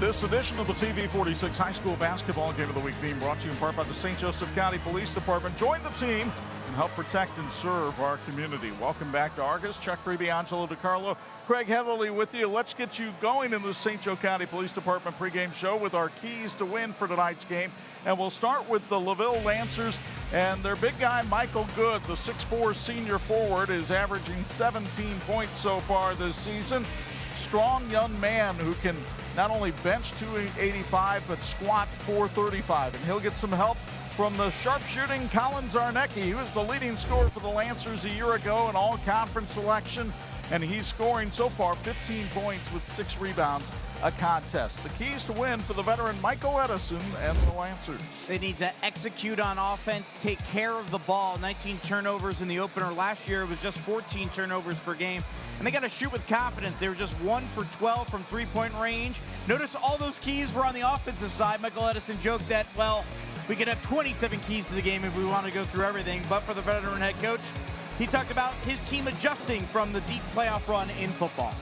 This edition of the TV46 High School Basketball Game of the Week being brought to you in part by the St. Joseph County Police Department. Join the team and help protect and serve our community. Welcome back to Argos. Chuck Freeby, Angelo DiCarlo, Craig Heatherly with you. Let's get you going in the St. Joe County Police Department pregame show with our keys to win for tonight's game. And we'll start with the LaVille Lancers and their big guy, Michael Good, the 6'4" senior forward, is averaging 17 points so far this season. Strong young man who can not only bench 285 but squat 435, and he'll get some help from the sharpshooting Colin Zarnecki, who was the leading scorer for the Lancers a year ago in all-conference selection, and he's scoring so far 15 points with 6 rebounds a contest. The keys to win for the veteran Michael Edison and the Lancers. They need to execute on offense, take care of the ball. 19 turnovers in the opener. Last year it was just 14 turnovers per game. And they got to shoot with confidence. They were just 1 for 12 from three-point range. Notice all those keys were on the offensive side. Michael Edison joked that, well, we could have 27 keys to the game if we want to go through everything. But for the veteran head coach, he talked about his team adjusting from the deep playoff run in football.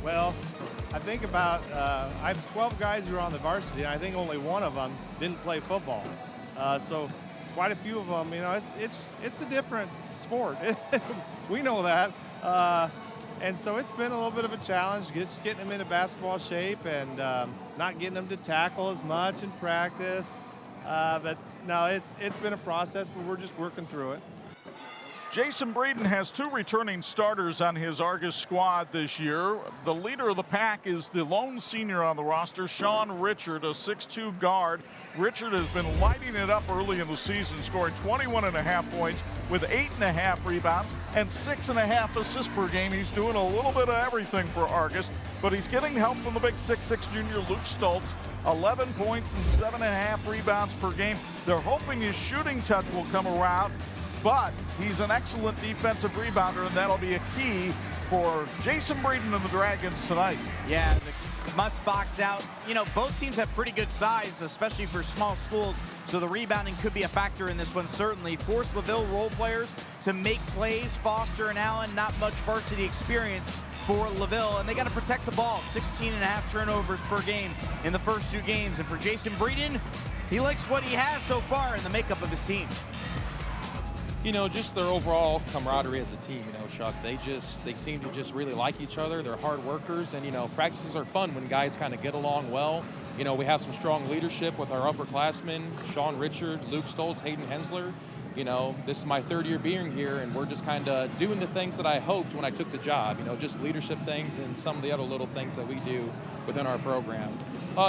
Well, I think about, I have 12 guys who are on the varsity, and I think only one of them didn't play football. So quite a few of them, you know, it's a different sport. We know that. And so it's been a little bit of a challenge, just getting them into basketball shape and not getting them to tackle as much in practice. But no, it's been a process, but we're just working through it. Jason Breeden has 2 returning starters on his Argos squad this year. The leader of the pack is the lone senior on the roster, Sean Richard, a 6'2" guard. Richard has been lighting it up early in the season, scoring 21.5 points with 8.5 rebounds and 6.5 assists per game. He's doing a little bit of everything for Argos, but he's getting help from the big 6'6" junior Luke Stoltz. 11 points and 7.5 rebounds per game. They're hoping his shooting touch will come around, but he's an excellent defensive rebounder, and that'll be a key for Jason Breeden and the Dragons tonight. Yeah, the must box out. You know, both teams have pretty good size, especially for small schools, so the rebounding could be a factor in this one, certainly. Force LaVille role players to make plays. Foster and Allen, not much varsity experience for LaVille, and they got to protect the ball. 16.5 turnovers per game in the first 2 games, and for Jason Breeden, he likes what he has so far in the makeup of his team. You know, just their overall camaraderie as a team, you know, Chuck. They seem to just really like each other. They're hard workers, and, you know, practices are fun when guys kind of get along well. You know, we have some strong leadership with our upperclassmen, Sean Richard, Luke Stoltz, Hayden Hensler. You know, this is my 3rd year being here, and we're just kind of doing the things that I hoped when I took the job, you know, just leadership things and some of the other little things that we do within our program.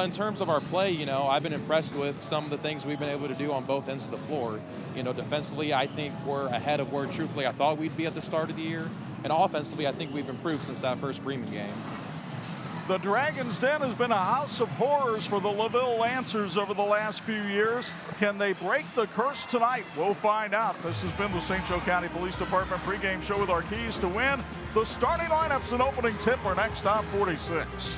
In terms of our play, you know, I've been impressed with some of the things we've been able to do on both ends of the floor. You know, defensively, I think we're ahead of where truthfully I thought we'd be at the start of the year. And offensively, I think we've improved since that first Bremen game. The Dragons' Den has been a house of horrors for the LaVille Lancers over the last few years. Can they break the curse tonight? We'll find out. This has been the St. Joe County Police Department pregame show with our keys to win. The starting lineups and opening tip are next on 46.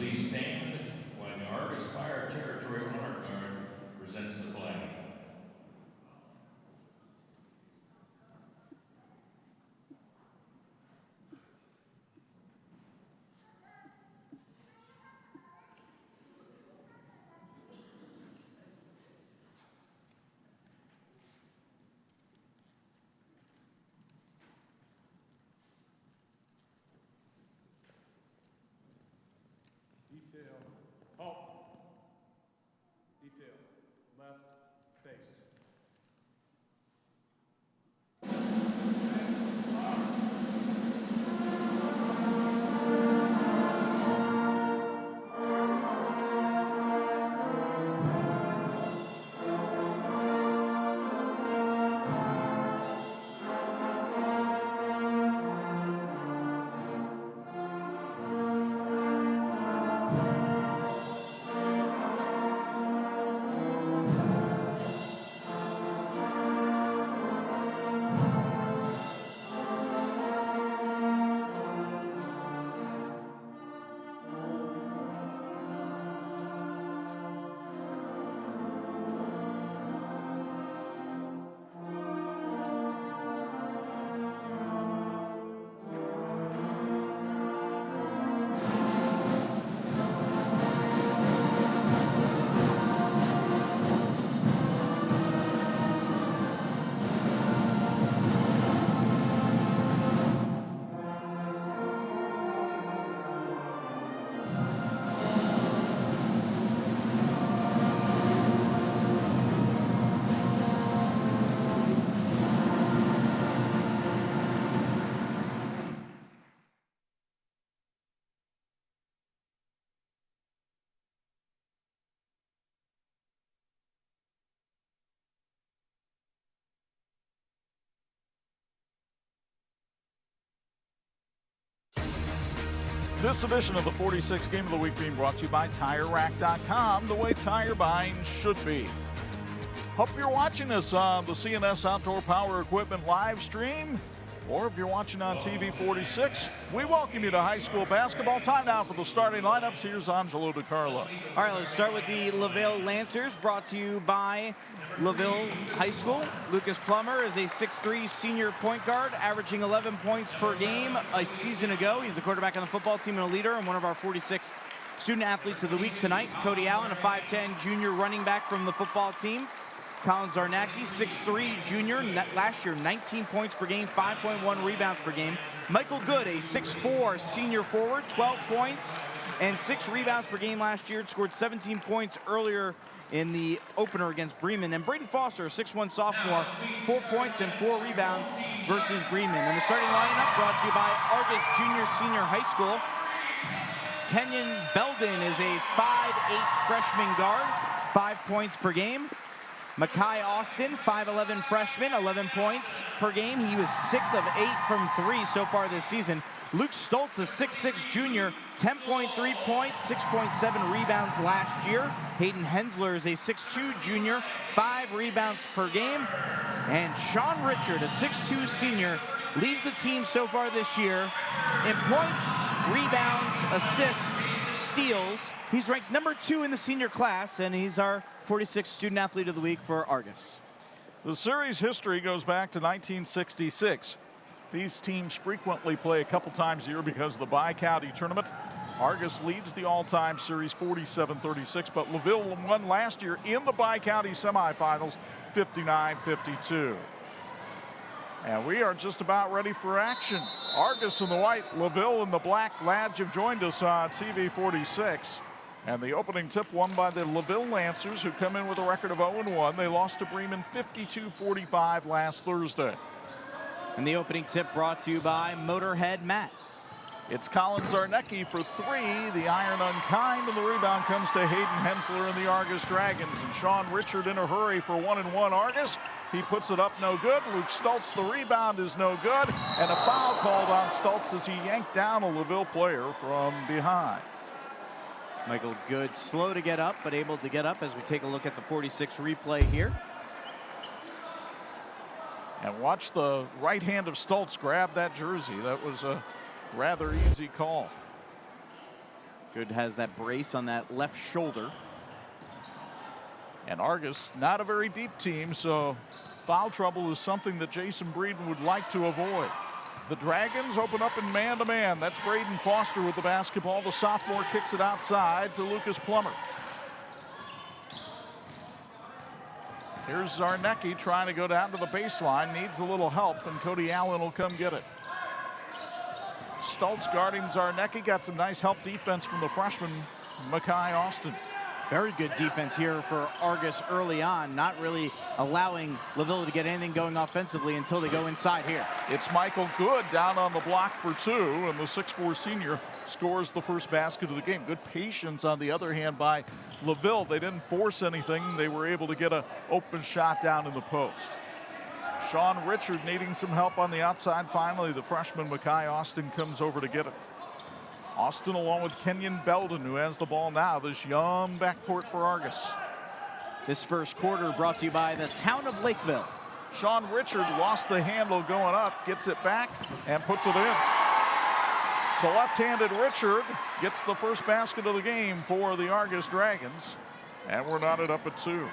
please stand when the Argos Fire Territory Honor Guard presents the flag. Detail, halt. Detail, left, face. This edition of the 46 Game of the Week being brought to you by TireRack.com, the way tire buying should be. Hope you're watching us on the CNS Outdoor Power Equipment live stream, or if you're watching on TV46, we welcome you to high school basketball. Time now for the starting lineups. Here's Angelo DiCarlo. All right, let's start with the LaVille Lancers, brought to you by LaVille High School. Lucas Plummer is a 6'3" senior point guard, averaging 11 points per game a season ago. He's the quarterback on the football team and a leader, and one of our 46 student athletes of the week tonight. Cody Allen, a 5'10" junior running back from the football team. Colin Zarnacki, 6'3" junior, last year 19 points per game, 5.1 rebounds per game. Michael Good, a 6'4" senior forward, 12 points and 6 rebounds per game last year. Scored 17 points earlier in the opener against Bremen. And Braden Foster, a 6'1" sophomore, 4 points and 4 rebounds versus Bremen. And the starting lineup brought to you by Argos Junior Senior High School. Kenyon Belden is a 5'8" freshman guard, 5 points per game. Makai Austin, 5'11" freshman, 11 points per game. He was 6 of 8 from 3 so far this season. Luke Stoltz, a 6'6" junior, 10.3 points, 6.7 rebounds last year. Hayden Hensler is a 6'2" junior, 5 rebounds per game. And Sean Richard, a 6'2" senior, leads the team so far this year in points, rebounds, assists, steals. He's ranked number 2 in the senior class, and he's our 46 student athlete of the week for Argos. The series history goes back to 1966. These teams frequently play a couple times a year because of the bi-county tournament. Argos leads the all-time series 47-36, but LaVille won last year in the bi-county semifinals 59-52. And we are just about ready for action. Argos in the white, LaVille in the black. Glad you've joined us on TV46. And the opening tip won by the LaVille Lancers, who come in with a record of 0-1. They lost to Bremen 52-45 last Thursday. And the opening tip brought to you by Motorhead Matt. It's Colin Zarnecki for 3, the iron unkind, and the rebound comes to Hayden Hensler and the Argos Dragons. And Sean Richard in a hurry for 1-1 Argos. He puts it up, no good. Luke Stoltz, the rebound is no good. And a foul called on Stoltz as he yanked down a LaVille player from behind. Michael Good, slow to get up, but able to get up as we take a look at the 46 replay here. And watch the right hand of Stoltz grab that jersey. That was a rather easy call. Good has that brace on that left shoulder. And Argos, not a very deep team, so foul trouble is something that Jason Breeden would like to avoid. The Dragons open up in man-to-man. That's Braden Foster with the basketball. The sophomore kicks it outside to Lucas Plummer. Here's Zarnecki trying to go down to the baseline. Needs a little help, and Cody Allen will come get it. Stultz guarding Zarnecki. Got some nice help defense from the freshman, Makai Austin. Very good defense here for Argos early on, not really allowing LaVille to get anything going offensively until they go inside here. It's Michael Good down on the block for 2, and the 6'4" senior scores the first basket of the game. Good patience on the other hand by LaVille. They didn't force anything. They were able to get an open shot down in the post. Sean Richard needing some help on the outside. Finally, the freshman Makai Austin comes over to get it. Austin along with Kenyon Belden, who has the ball now. This young backcourt for Argos. This first quarter brought to you by the town of Lakeville. Sean Richard lost the handle going up, gets it back, and puts it in. The left-handed Richard gets the first basket of the game for the Argos Dragons, and we're knotted up at 2.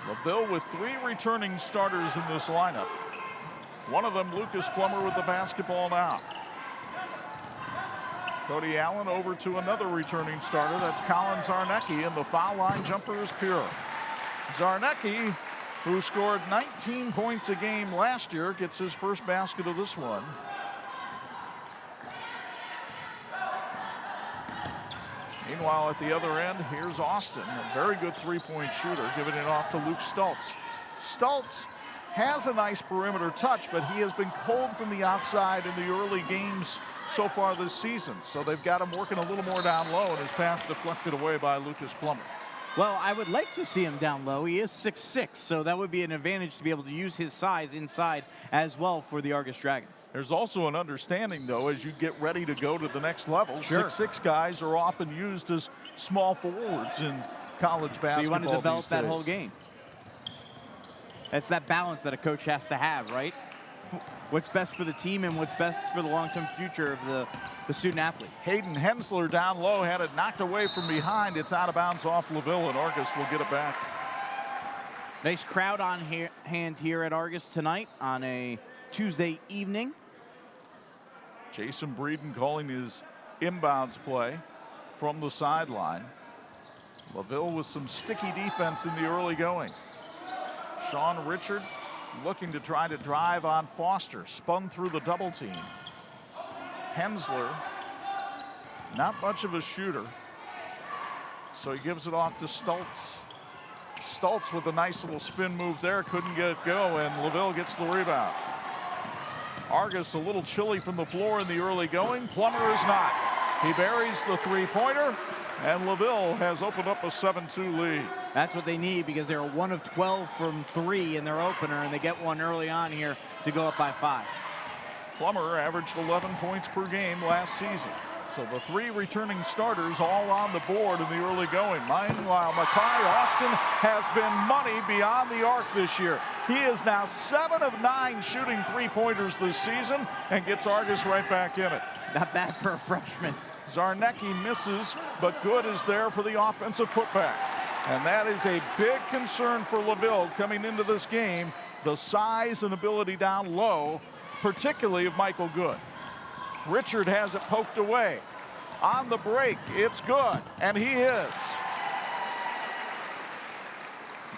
LaVille with 3 returning starters in this lineup. One of them, Lucas Plummer, with the basketball now. Cody Allen over to another returning starter. That's Colin Zarnecki, and the foul line jumper is pure. Zarnecki, who scored 19 points a game last year, gets his first basket of this one. Meanwhile, at the other end, here's Austin, a very good three-point shooter, giving it off to Luke Stultz. Stultz has a nice perimeter touch, but he has been cold from the outside in the early games so far this season. So they've got him working a little more down low, and his pass deflected away by Lucas Plummer. Well, I would like to see him down low. He is 6'6", so that would be an advantage to be able to use his size inside as well for the Argos Dragons. There's also an understanding, though, as you get ready to go to the next level. Sure. 6'6" guys are often used as small forwards in college basketball. So you want to develop these that days. whole game. That's that balance that a coach has to have, right? What's best for the team and what's best for the long-term future of the student athlete. Hayden Hensler down low, had it knocked away from behind. It's out of bounds off LaVille, and Argos will get it back. Nice crowd on hand here at Argos tonight on a Tuesday evening. Jason Breeden calling his inbounds play from the sideline. LaVille with some sticky defense in the early going. Sean Richard looking to try to drive on Foster. Spun through the double team. Hensler, not much of a shooter. So he gives it off to Stultz. Stultz with a nice little spin move there. Couldn't get it go, and LaVille gets the rebound. Argos a little chilly from the floor in the early going. Plummer is not. He buries the three-pointer, and LaVille has opened up a 7-2 lead. That's what they need because they're 1 of 12 from 3 in their opener, and they get one early on here to go up by 5. Plummer averaged 11 points per game last season. So the 3 returning starters all on the board in the early going. Meanwhile, Makai Austin has been money beyond the arc this year. He is now 7 of 9 shooting three-pointers this season and gets Argos right back in it. Not bad for a freshman. Zarnecki misses, but Good is there for the offensive putback. And that is a big concern for LaVille coming into this game, the size and ability down low, particularly of Michael Good. Richard has it poked away. On the break, it's Good, and he is.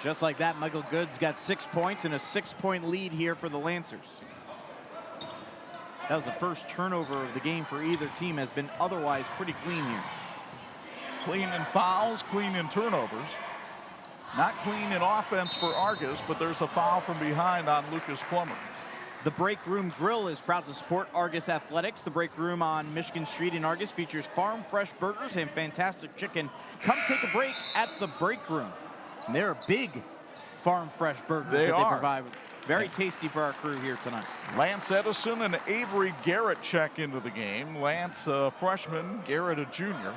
Just like that, Michael Good's got 6 points and a 6-point lead here for the Lancers. That was the first turnover of the game for either team, has been otherwise pretty clean here. Clean in fouls, clean in turnovers. Not clean in offense for Argos, but there's a foul from behind on Lucas Plummer. The Break Room Grill is proud to support Argos Athletics. The Break Room on Michigan Street in Argos features farm fresh burgers and fantastic chicken. Come take a break at the Break Room. And they're big farm fresh burgers they provide. Very tasty for our crew here tonight. Lance Edison and Avery Garrett check into the game. Lance, a freshman, Garrett, a junior,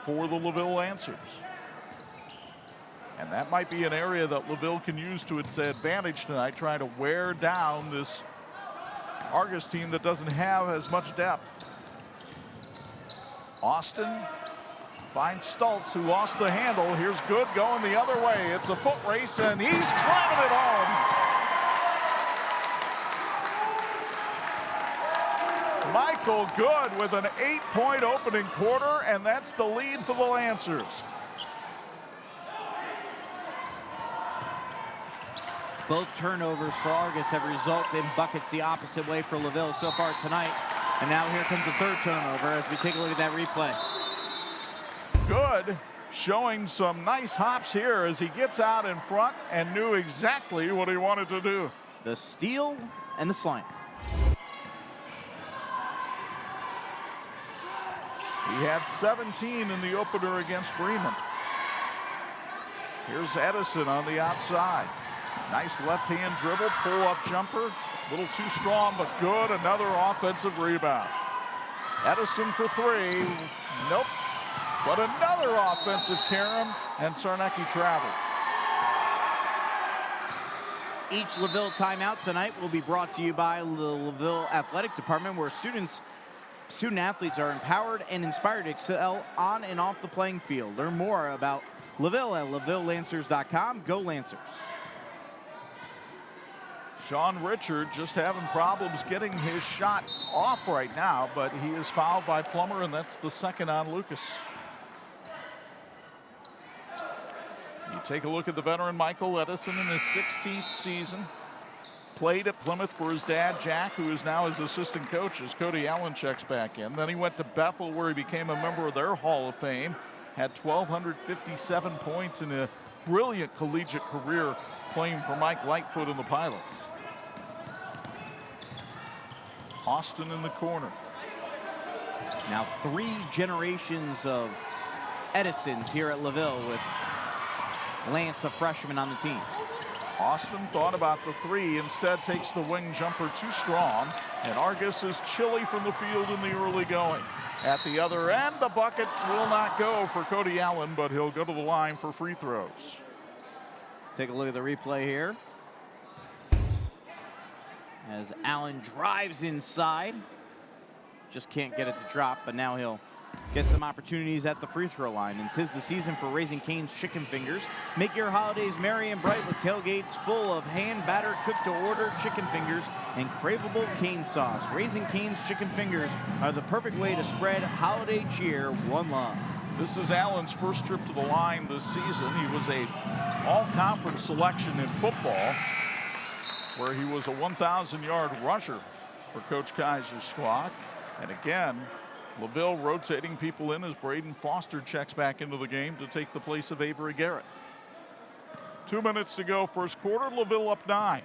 for the LaVille Lancers. And that might be an area that LaVille can use to its advantage tonight, trying to wear down this Argos team that doesn't have as much depth. Austin finds Stultz, who lost the handle. Here's Good going the other way. It's a foot race, and he's slamming it home. Michael Good with an 8-point opening quarter, and that's the lead for the Lancers. Both turnovers for Argos have resulted in buckets the opposite way for LaVille so far tonight. And now here comes the third turnover as we take a look at that replay. Good showing some nice hops here as he gets out in front and knew exactly what he wanted to do. The steal and the slam. He had 17 in the opener against Bremen. Here's Edison on the outside. Nice left-hand dribble, pull-up jumper. A little too strong, but Good. Another offensive rebound. Edison for three. Nope. But another offensive carom, and Sarnecki traveled. Each LaVille timeout tonight will be brought to you by the LaVille Athletic Department, where student athletes are empowered and inspired to excel on and off the playing field. Learn more about LaVille at LaVilleLancers.com. Go Lancers. Sean Richard just having problems getting his shot off right now, but he is fouled by Plummer, and that's the second on Lucas. You take a look at the veteran Michael Edison in his 16th season. Played at Plymouth for his dad, Jack, who is now his assistant coach as Cody Allen checks back in. Then he went to Bethel, where he became a member of their Hall of Fame. Had 1,257 points in a brilliant collegiate career playing for Mike Lightfoot and the Pilots. Austin in the corner. Now 3 generations of Edisons here at LaVille, with Lance, a freshman, on the team. Austin thought about the three, instead takes the wing jumper too strong, and Argos is chilly from the field in the early going. At the other end, the bucket will not go for Cody Allen, but he'll go to the line for free throws. Take a look at the replay here. As Allen drives inside. Just can't get it to drop, but now he'll get some opportunities at the free throw line. And 'tis the season for Raising Cane's Chicken Fingers. Make your holidays merry and bright with tailgates full of hand-battered, cooked-to-order chicken fingers and craveable cane sauce. Raising Cane's Chicken Fingers are the perfect way to spread holiday cheer. One love. This is Allen's first trip to the line this season. He was a all-conference selection in football, where he was a 1,000-yard rusher for Coach Kaiser's squad. And again, LaVille rotating people in as Braden Foster checks back into the game to take the place of Avery Garrett. 2 minutes to go, first quarter. LaVille up 9.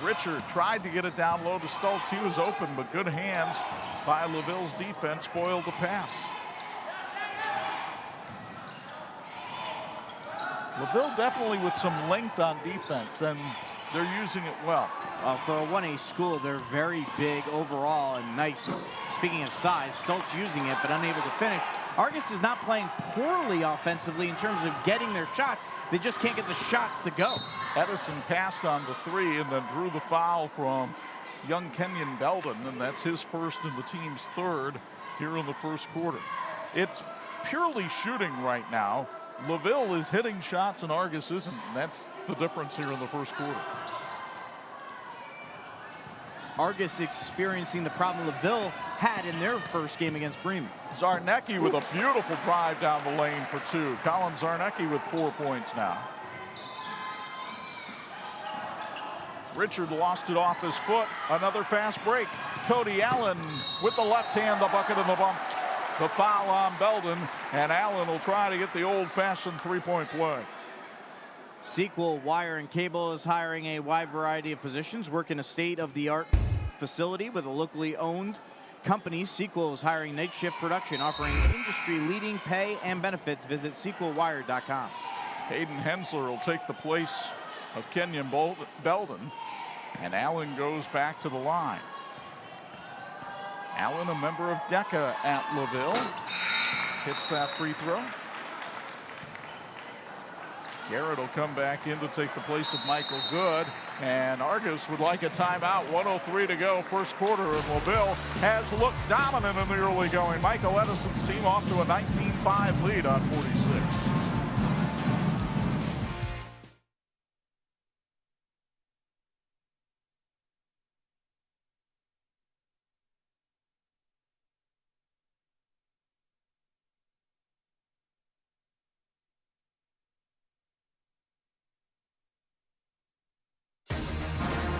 Richard tried to get it down low to Stultz. He was open, but good hands by LaVille's defense foiled the pass. LaVille definitely with some length on defense, and they're using it well. For a 1A school, they're very big overall and nice. Speaking of size, Stultz using it but unable to finish. Argos is not playing poorly offensively in terms of getting their shots. They just can't get the shots to go. Edison passed on the three and then drew the foul from young Kenyon Belden, and that's his first and the team's third here in the first quarter. It's purely shooting right now. LaVille is hitting shots and Argos isn't, and that's the difference here in the first quarter. Argos experiencing the problem LaVille had in their first game against Bremen. Zarnecki with a beautiful drive down the lane for 2. Colin Zarnecki with 4 points now. Richard lost it off his foot. Another fast break. Cody Allen with the left hand, the bucket and the bump. The foul on Belden, and Allen will try to get the old-fashioned three-point play. Sequel Wire and Cable is hiring a wide variety of positions, work in a state-of-the-art facility with a locally owned company. Sequel is hiring night shift production, offering industry-leading pay and benefits. Visit sequelwire.com. Hayden Hensler will take the place of Kenyon Belden, and Allen goes back to the line. Allen, a member of DECA at LaVille, hits that free throw. Garrett will come back in to take the place of Michael Good. And Argos would like a timeout. 1:03 to go, first quarter, and LaVille has looked dominant in the early going. Michael Edison's team off to a 19-5 lead on 46.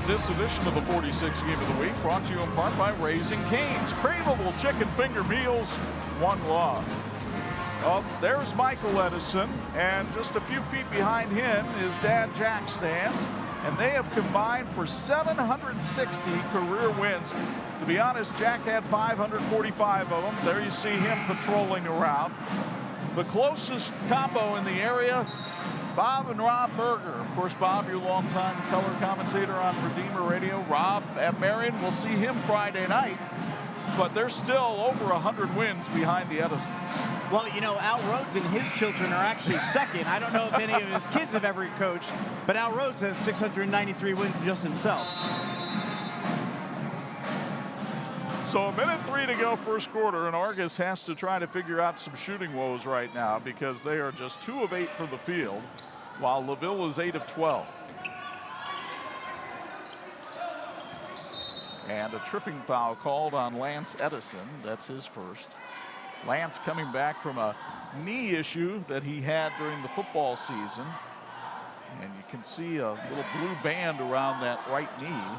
This edition of the 46 Game of the Week brought to you in part by Raising Cane's. Craveable chicken finger meals, one love. Oh, there's Michael Edison, and just a few feet behind him his dad Jack stands, and they have combined for 760 career wins. To be honest, Jack had 545 of them. There you see him patrolling around. The closest combo in the area, Bob and Rob Berger. Of course, Bob, your longtime color commentator on Redeemer Radio. Rob at Marion, we'll see him Friday night. But they're still over 100 wins behind the Edisons. Well, you know, Al Rhodes and his children are actually second. I don't know if any of his kids have ever coached, but Al Rhodes has 693 wins just himself. So 1:03 to go, first quarter, and Argos has to try to figure out some shooting woes right now because they are just 2 of 8 for the field, while LaVille is 8 of 12. And a tripping foul called on Lance Edison. That's his first. Lance coming back from a knee issue that he had during the football season. And you can see a little blue band around that right knee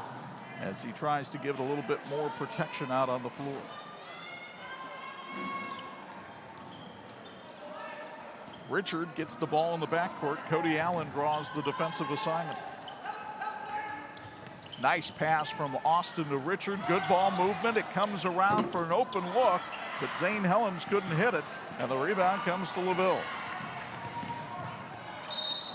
as he tries to give it a little bit more protection out on the floor. Richard gets the ball in the backcourt. Cody Allen draws the defensive assignment. Nice pass from Austin to Richard. Good ball movement. It comes around for an open look, but Zane Helms couldn't hit it, and the rebound comes to LaVille.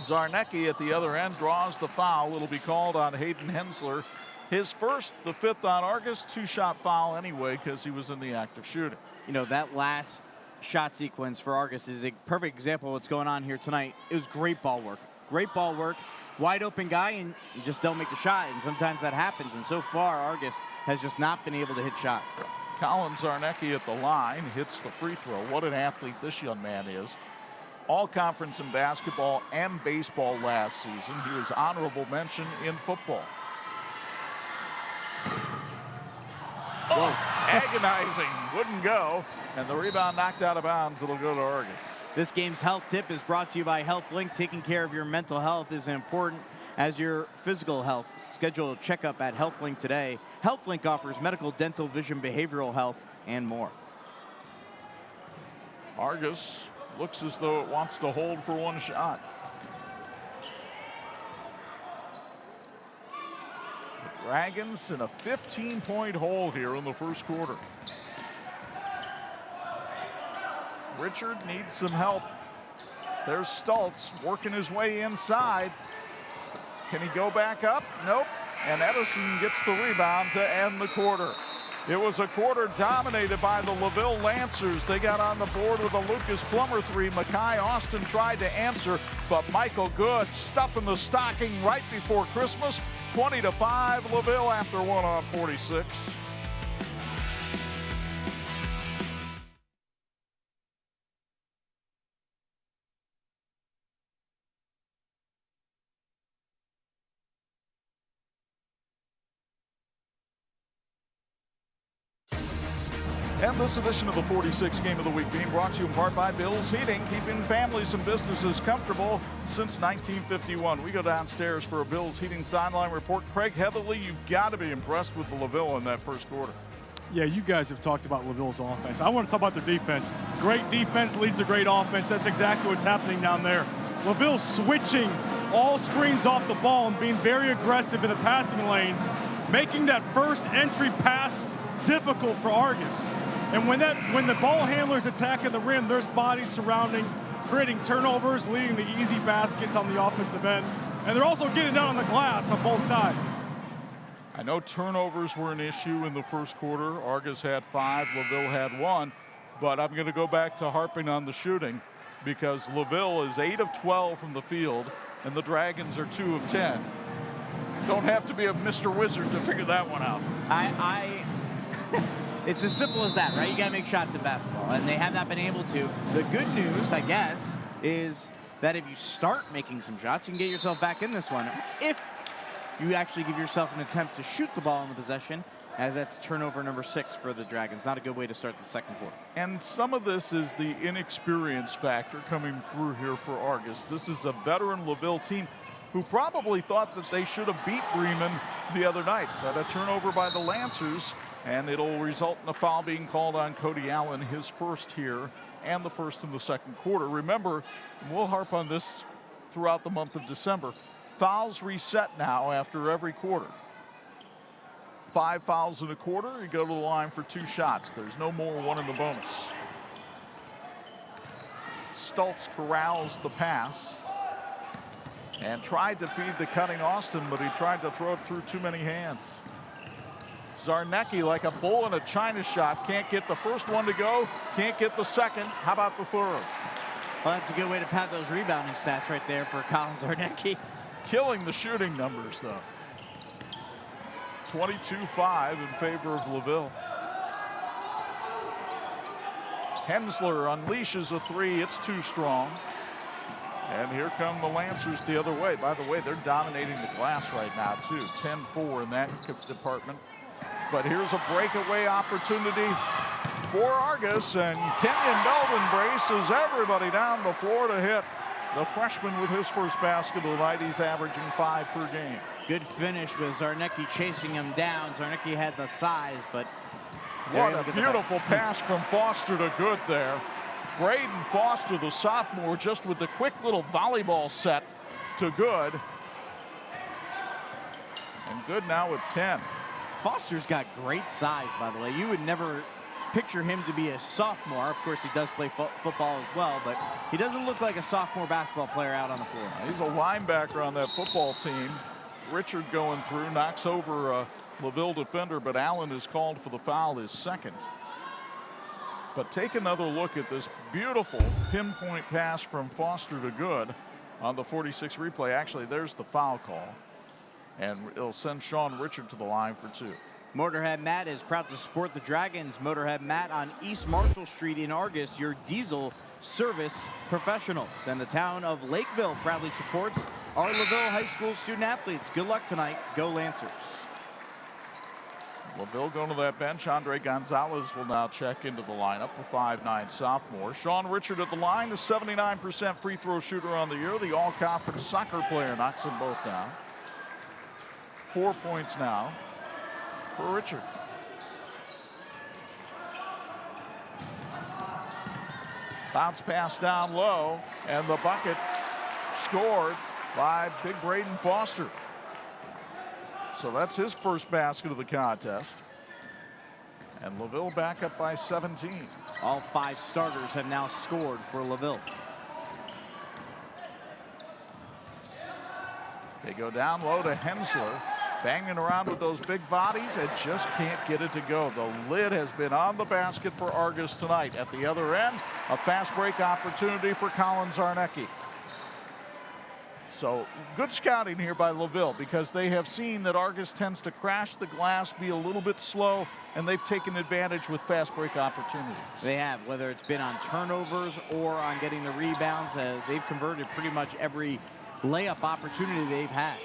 Zarnecki at the other end draws the foul. It'll be called on Hayden Hensler. His first, the 5th on Argos, 2-shot foul anyway because he was in the act of shooting. You know, that last shot sequence for Argos is a perfect example of what's going on here tonight. It was great ball work. Great ball work. Wide open guy, and you just don't make the shot, and sometimes that happens. And so far, Argos has just not been able to hit shots. Colin Zarnecki at the line hits the free throw. What an athlete this young man is. All conference in basketball and baseball last season. He was honorable mention in football. Oh, agonizing, wouldn't go, and the rebound knocked out of bounds. It'll go to Argos. This game's health tip is brought to you by HealthLink. Taking care of your mental health is important as your physical health. Schedule a checkup at HealthLink today. HealthLink offers medical, dental, vision, behavioral health, and more. Argos looks as though it wants to hold for one shot. Dragons in a 15-point hole here in the first quarter. Richard needs some help. There's Stultz working his way inside. Can he go back up? Nope. And Edison gets the rebound to end the quarter. It was a quarter dominated by the LaVille Lancers. They got on the board with a Lucas Plummer 3. Makai Austin tried to answer, but Michael Good stuffing the stocking right before Christmas. 20-5 LaVille after 1 on 46. And this edition of the 46 Game of the Week being brought to you in part by Bill's Heating, keeping families and businesses comfortable since 1951. We go downstairs for a Bill's Heating sideline report. Craig Heatherly, you've got to be impressed with the LaVille in that first quarter. Yeah, you guys have talked about LaVille's offense. I want to talk about their defense. Great defense leads to great offense. That's exactly what's happening down there. LaVille switching all screens off the ball and being very aggressive in the passing lanes, making that first entry pass difficult for Argos. And when the ball handlers attack at the rim, there's bodies surrounding, creating turnovers, leading to easy baskets on the offensive end. And they're also getting down on the glass on both sides. I know turnovers were an issue in the first quarter. Argos had 5, LaVille had 1. But I'm going to go back to harping on the shooting. because LaVille is 8 of 12 from the field, and the Dragons are 2 of 10. Don't have to be a Mr. Wizard to figure that one out. It's as simple as that, right? You got to make shots in basketball, and they have not been able to. The good news, I guess, is that if you start making some shots, you can get yourself back in this one. If you actually give yourself an attempt to shoot the ball in the possession, as that's turnover number 6 for the Dragons. Not a good way to start the second quarter. And some of this is the inexperience factor coming through here for Argos. This is a veteran LaVille team who probably thought that they should have beat Bremen the other night. But a turnover by the Lancers, and it'll result in a foul being called on Cody Allen, his first here, and the first in the second quarter. Remember, we'll harp on this throughout the month of December. Fouls reset now after every quarter. 5 fouls in a quarter, you go to the line for 2 shots. There's no more 1 in the bonus. Stultz corrals the pass and tried to feed the cutting Austin, but he tried to throw it through too many hands. Zarnecki, like a bull in a china shop, can't get the first one to go, can't get the second. How about the third? Well, that's a good way to pad those rebounding stats right there for Colin Zarnecki. Killing the shooting numbers, though. 22-5 in favor of LaVille. Hensler unleashes a 3. It's too strong. And here come the Lancers the other way. By the way, they're dominating the glass right now, too. 10-4 in that department. But here's a breakaway opportunity for Argos, and Kenyon Melvin braces everybody down the floor to hit. The freshman with his first basket of the night. He's averaging 5 per game. Good finish with Zarnecki chasing him down. Zarnecki had the size, but what a beautiful pass from Foster to Good there. Braden Foster, the sophomore, just with the quick little volleyball set to Good. And Good now with 10. Foster's got great size, by the way. You would never picture him to be a sophomore. Of course, he does play football as well, but he doesn't look like a sophomore basketball player out on the floor. He's a linebacker on that football team. Richard going through, knocks over a LaVille defender, but Allen is called for the foul, his second. But take another look at this beautiful pinpoint pass from Foster to Good on the 46 replay. Actually, there's the foul call, and it'll send Sean Richard to the line for 2. Motorhead Matt is proud to support the Dragons. Motorhead Matt on East Marshall Street in Argos, your diesel service professionals. And the town of Lakeville proudly supports our LaVille High School student athletes. Good luck tonight. Go Lancers. LaVille going to that bench. Andre Gonzalez will now check into the lineup, a 5'9" sophomore. Sean Richard at the line, the 79% free throw shooter on the year. The all-conference soccer player knocks them both down. 4 points now for Richard. Bounce pass down low, and the bucket scored by big Braden Foster. So that's his first basket of the contest. And LaVille back up by 17. All 5 starters have now scored for LaVille. They go down low to Hensler, banging around with those big bodies and just can't get it to go. The lid has been on the basket for Argos tonight. At the other end, a fast break opportunity for Colin Zarnecki. So good scouting here by LaVille, because they have seen that Argos tends to crash the glass, be a little bit slow, and they've taken advantage with fast break opportunities. They have, whether it's been on turnovers or on getting the rebounds. They've converted pretty much every layup opportunity they've had.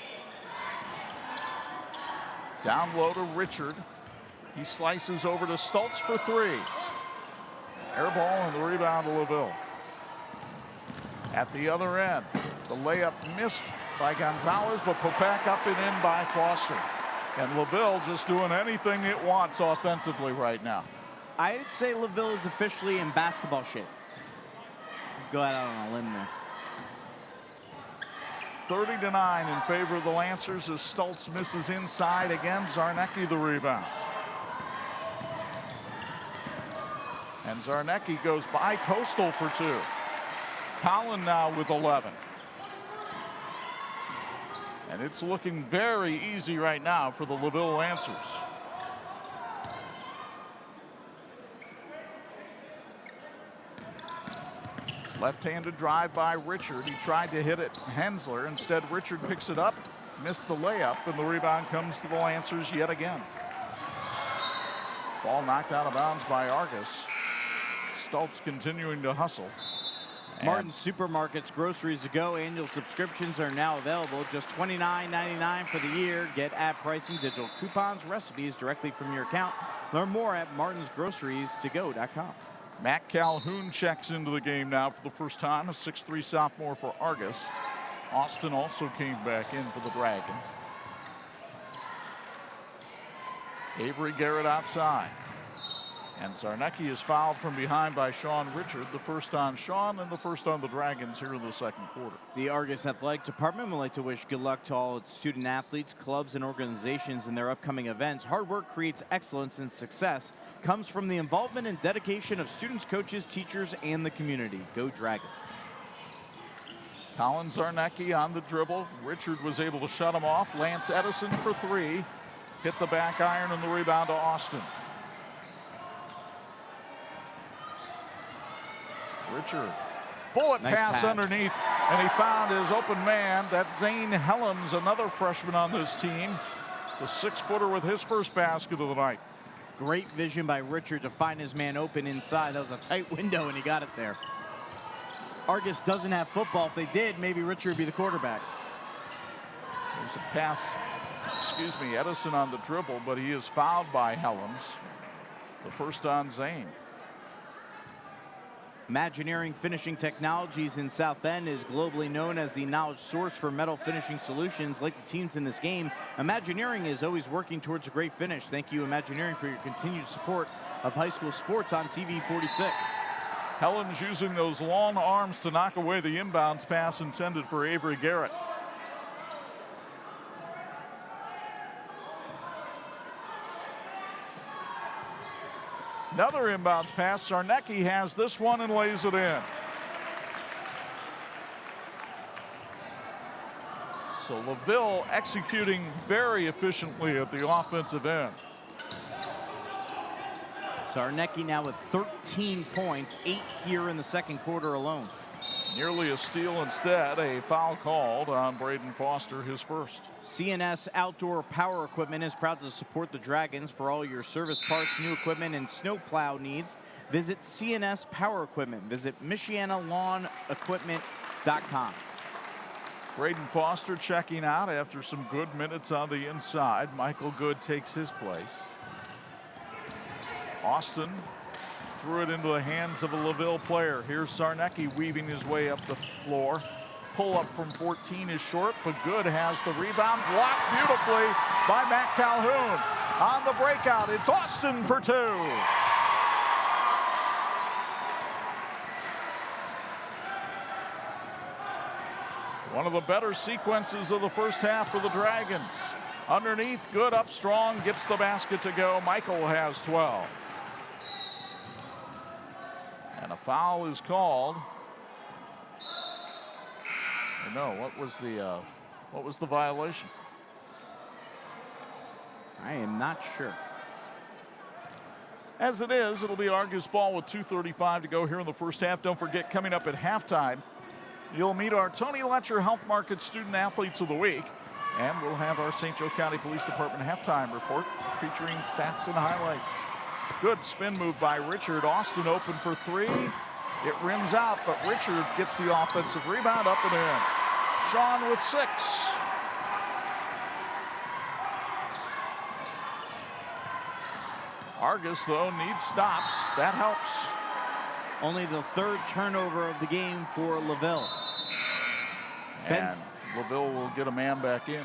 Down low to Richard. He slices over to Stultz for 3. Air ball and the rebound to LaVille. At the other end, the layup missed by Gonzalez, but put back up and in by Foster. And LaVille just doing anything it wants offensively right now. I'd say LaVille is officially in basketball shape. Go out on a limb there. 30-9 in favor of the Lancers as Stultz misses inside again. Zarnecki the rebound. And Zarnecki goes by Coastal for 2. Collin now with 11. And it's looking very easy right now for the LaVille Lancers. Left-handed drive by Richard. He tried to hit it Hensler. Instead, Richard picks it up, missed the layup, and the rebound comes to the Lancers yet again. Ball knocked out of bounds by Argos. Stultz continuing to hustle. Martin's Supermarkets groceries to go. Annual subscriptions are now available. Just $29.99 for the year. Get app pricing, digital coupons, recipes directly from your account. Learn more at martinsgroceriestogo.com. Matt Calhoun checks into the game now for the first time, a 6'3" sophomore for Argos. Austin also came back in for the Dragons. Avery Garrett outside. And Zarnecki is fouled from behind by Sean Richard. The first on Sean and the first on the Dragons here in the second quarter. The Argos Athletic Department would like to wish good luck to all its student athletes, clubs, and organizations in their upcoming events. Hard work creates excellence, and success comes from the involvement and dedication of students, coaches, teachers, and the community. Go Dragons. Colin Zarnecki on the dribble. Richard was able to shut him off. Lance Edison for three. Hit the back iron and the rebound to Austin. Richard, bullet nice pass underneath, and he found his open man. That's Zane Helms, another freshman on this team. The 6-footer with his first basket of the night. Great vision by Richard to find his man open inside. That was a tight window, and he got it there. Argos doesn't have football. If they did, maybe Richard would be the quarterback. There's a pass, Edison on the dribble, but he is fouled by Helms. The first on Zane. Imagineering Finishing Technologies in South Bend is globally known as the knowledge source for metal finishing solutions. Like the teams in this game, Imagineering is always working towards a great finish. Thank you, Imagineering, for your continued support of high school sports on TV46. Helens using those long arms to knock away the inbounds pass intended for Avery Garrett. Another inbounds pass. Zarnecki has this one and lays it in. So LaVille executing very efficiently at the offensive end. Zarnecki now with 13 points, 8 here in the second quarter alone. Nearly a steal instead. A foul called on Braden Foster, his first. CNS Outdoor Power Equipment is proud to support the Dragons. For all your service parts, new equipment, and snowplow needs, visit CNS Power Equipment. Visit MichianaLawnEquipment.com. Braden Foster checking out after some good minutes on the inside. Michael Good takes his place. Austin threw it into the hands of a LaVille player. Here's Zarnecki weaving his way up the floor. Pull up from 14 is short, but Good has the rebound. Blocked beautifully by Matt Calhoun. On the breakout, it's Austin for two. One of the better sequences of the first half for the Dragons. Underneath, Good up strong, gets the basket to go. Michael has 12. And a foul is called. No, what was the violation? I am not sure. As it is, it'll be Argos ball with 2:35 to go here in the first half. Don't forget, coming up at halftime, you'll meet our Tony Letcher Health Market Student Athletes of the Week. And we'll have our St. Joe County Police Department halftime report featuring stats and highlights. Good spin move by Richard. Austin open for three. It rims out, but Richard gets the offensive rebound up and in. Sean with 6. Argos, though, needs stops. That helps. Only the 3rd turnover of the game for LaVille. And LaVille will get a man back in.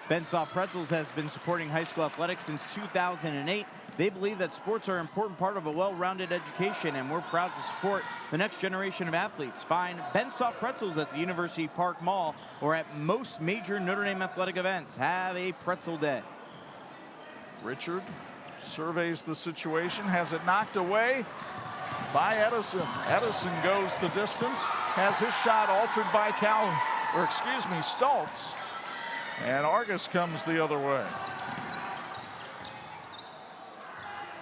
Bensoft Pretzels has been supporting high school athletics since 2008. They believe that sports are an important part of a well-rounded education, and we're proud to support the next generation of athletes. Find Bensoft Pretzels at the University Park Mall or at most major Notre Dame athletic events. Have a pretzel day. Richard surveys the situation, has it knocked away by Edison. Edison goes the distance, has his shot altered by Stultz. And Argos comes the other way.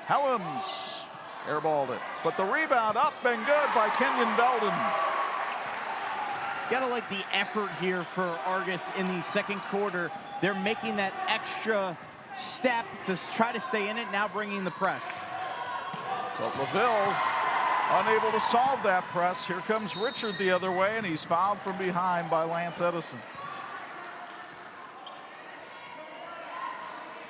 Helms airballed it, but the rebound up and good by Kenyon Belden. Gotta like the effort here for Argos in the second quarter. They're making that extra step to try to stay in it, now bringing the press. But LaVille unable to solve that press. Here comes Richard the other way, and he's fouled from behind by Lance Edison.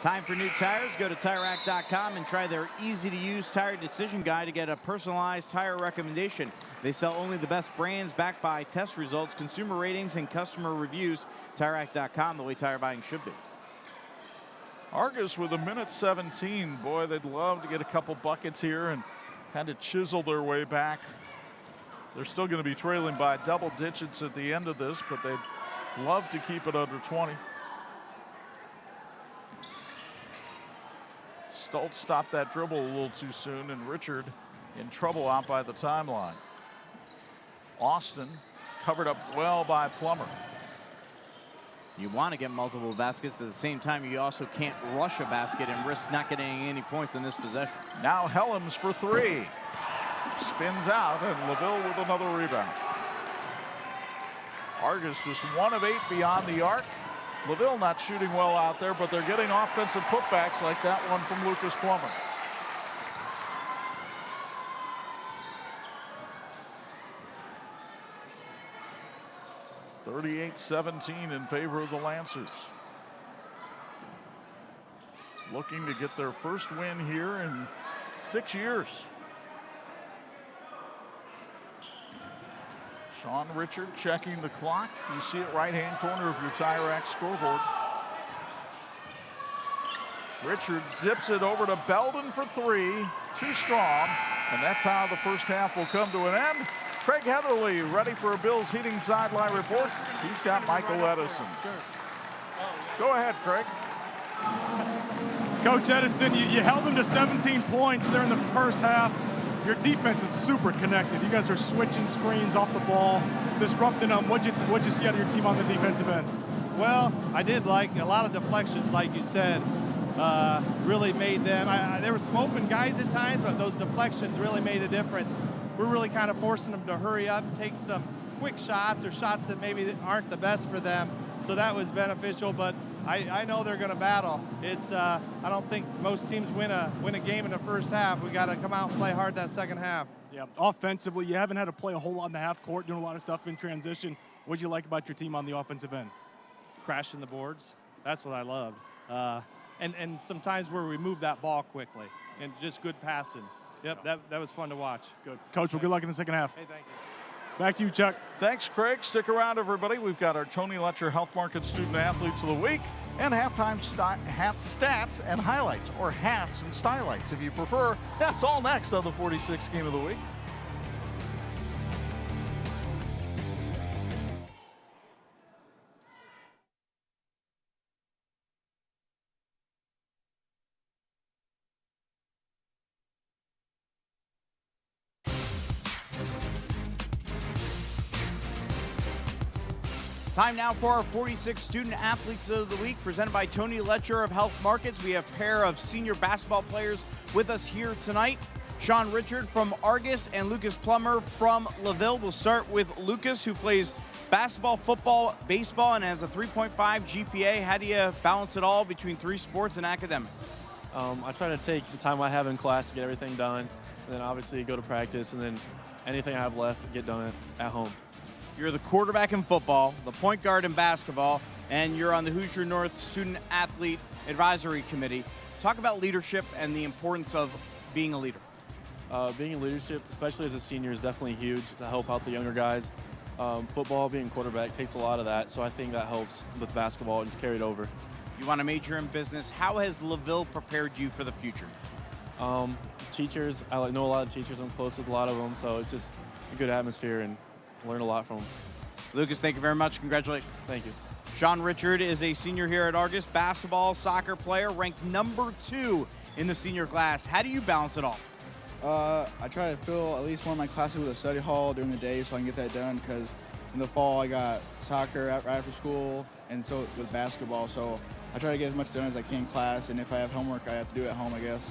Time for new tires. Go to TireRack.com and try their easy-to-use tire decision guide to get a personalized tire recommendation. They sell only the best brands backed by test results, consumer ratings, and customer reviews. TireRack.com, the way tire buying should be. Argos with a minute 17. Boy, they'd love to get a couple buckets here and kind of chisel their way back. They're still going to be trailing by double digits at the end of this, but they'd love to keep it under 20. Stoltz stopped that dribble a little too soon, and Richard in trouble out by the timeline. Austin covered up well by Plummer. You want to get multiple baskets. At the same time, you also can't rush a basket and risk not getting any points in this possession. Now Helms for three. Spins out, and LaVille with another rebound. Argos just 1 of 8 beyond the arc. LaVille not shooting well out there, but they're getting offensive putbacks like that one from Lucas Plummer. (38-17) in favor of the Lancers. Looking to get their first win here in 6 years. Sean Richard checking the clock. You see it right-hand corner of your Tire Rack scoreboard. Richard zips it over to Belden for three. Too strong. And that's how the first half will come to an end. Craig Heatherly ready for a Bills heating sideline report. He's got Michael Edison. Go ahead, Craig. Coach Edison, you held them to 17 points there in the first half. Your defense is super connected. You guys are switching screens off the ball, disrupting them. What'd you see out of your team on the defensive end? Well, I did like a lot of deflections, like you said, really made them. There were some open guys at times, but those deflections really made a difference. We're really kind of forcing them to hurry up, take some quick shots or shots that maybe aren't the best for them. So that was beneficial, but I know they're going to battle. It's I don't think most teams win a game in the first half. We got to come out and play hard that second half. Yeah, offensively, you haven't had to play a whole lot in the half court, doing a lot of stuff in transition. What'd you like about your team on the offensive end? Crashing the boards. That's what I loved. And sometimes where we move that ball quickly and just good passing. Yep, that was fun to watch. Good. Coach, well, good luck in the second half. Hey, thank you. Back to you, Chuck. Thanks, Craig. Stick around, everybody. We've got our Tony Letcher Health Market Student Athletes of the Week and halftime hat stats and highlights, or hats and stylights if you prefer. That's all next on the 46 Game of the Week. Time now for our 46 Student Athletes of the Week, presented by Tony Letcher of Health Markets. We have a pair of senior basketball players with us here tonight. Sean Richard from Argos and Lucas Plummer from LaVille. We'll start with Lucas, who plays basketball, football, baseball, and has a 3.5 GPA. How do you balance it all between 3 sports and academic? I try to take the time I have in class to get everything done, and then obviously go to practice, and then anything I have left, get done at home. You're the quarterback in football, the point guard in basketball, and you're on the Hoosier North Student Athlete Advisory Committee. Talk about leadership and the importance of being a leader. Being in leadership, especially as a senior, is definitely huge to help out the younger guys. Football, being quarterback, takes a lot of that, so I think that helps with basketball and just carried over. You want to major in business. How has LaVille prepared you for the future? Teachers, I know a lot of teachers. I'm close with a lot of them, so it's just a good atmosphere and learn a lot from them. Lucas, thank you very much. Congratulations. Thank you. Sean Richard is a senior here at Argos, basketball, soccer player, ranked number 2 in the senior class. How do you balance it all? I try to fill at least one of my classes with a study hall during the day so I can get that done, because in the fall I got soccer right after school and so with basketball. So I try to get as much done as I can in class, and if I have homework I have to do it at home, I guess.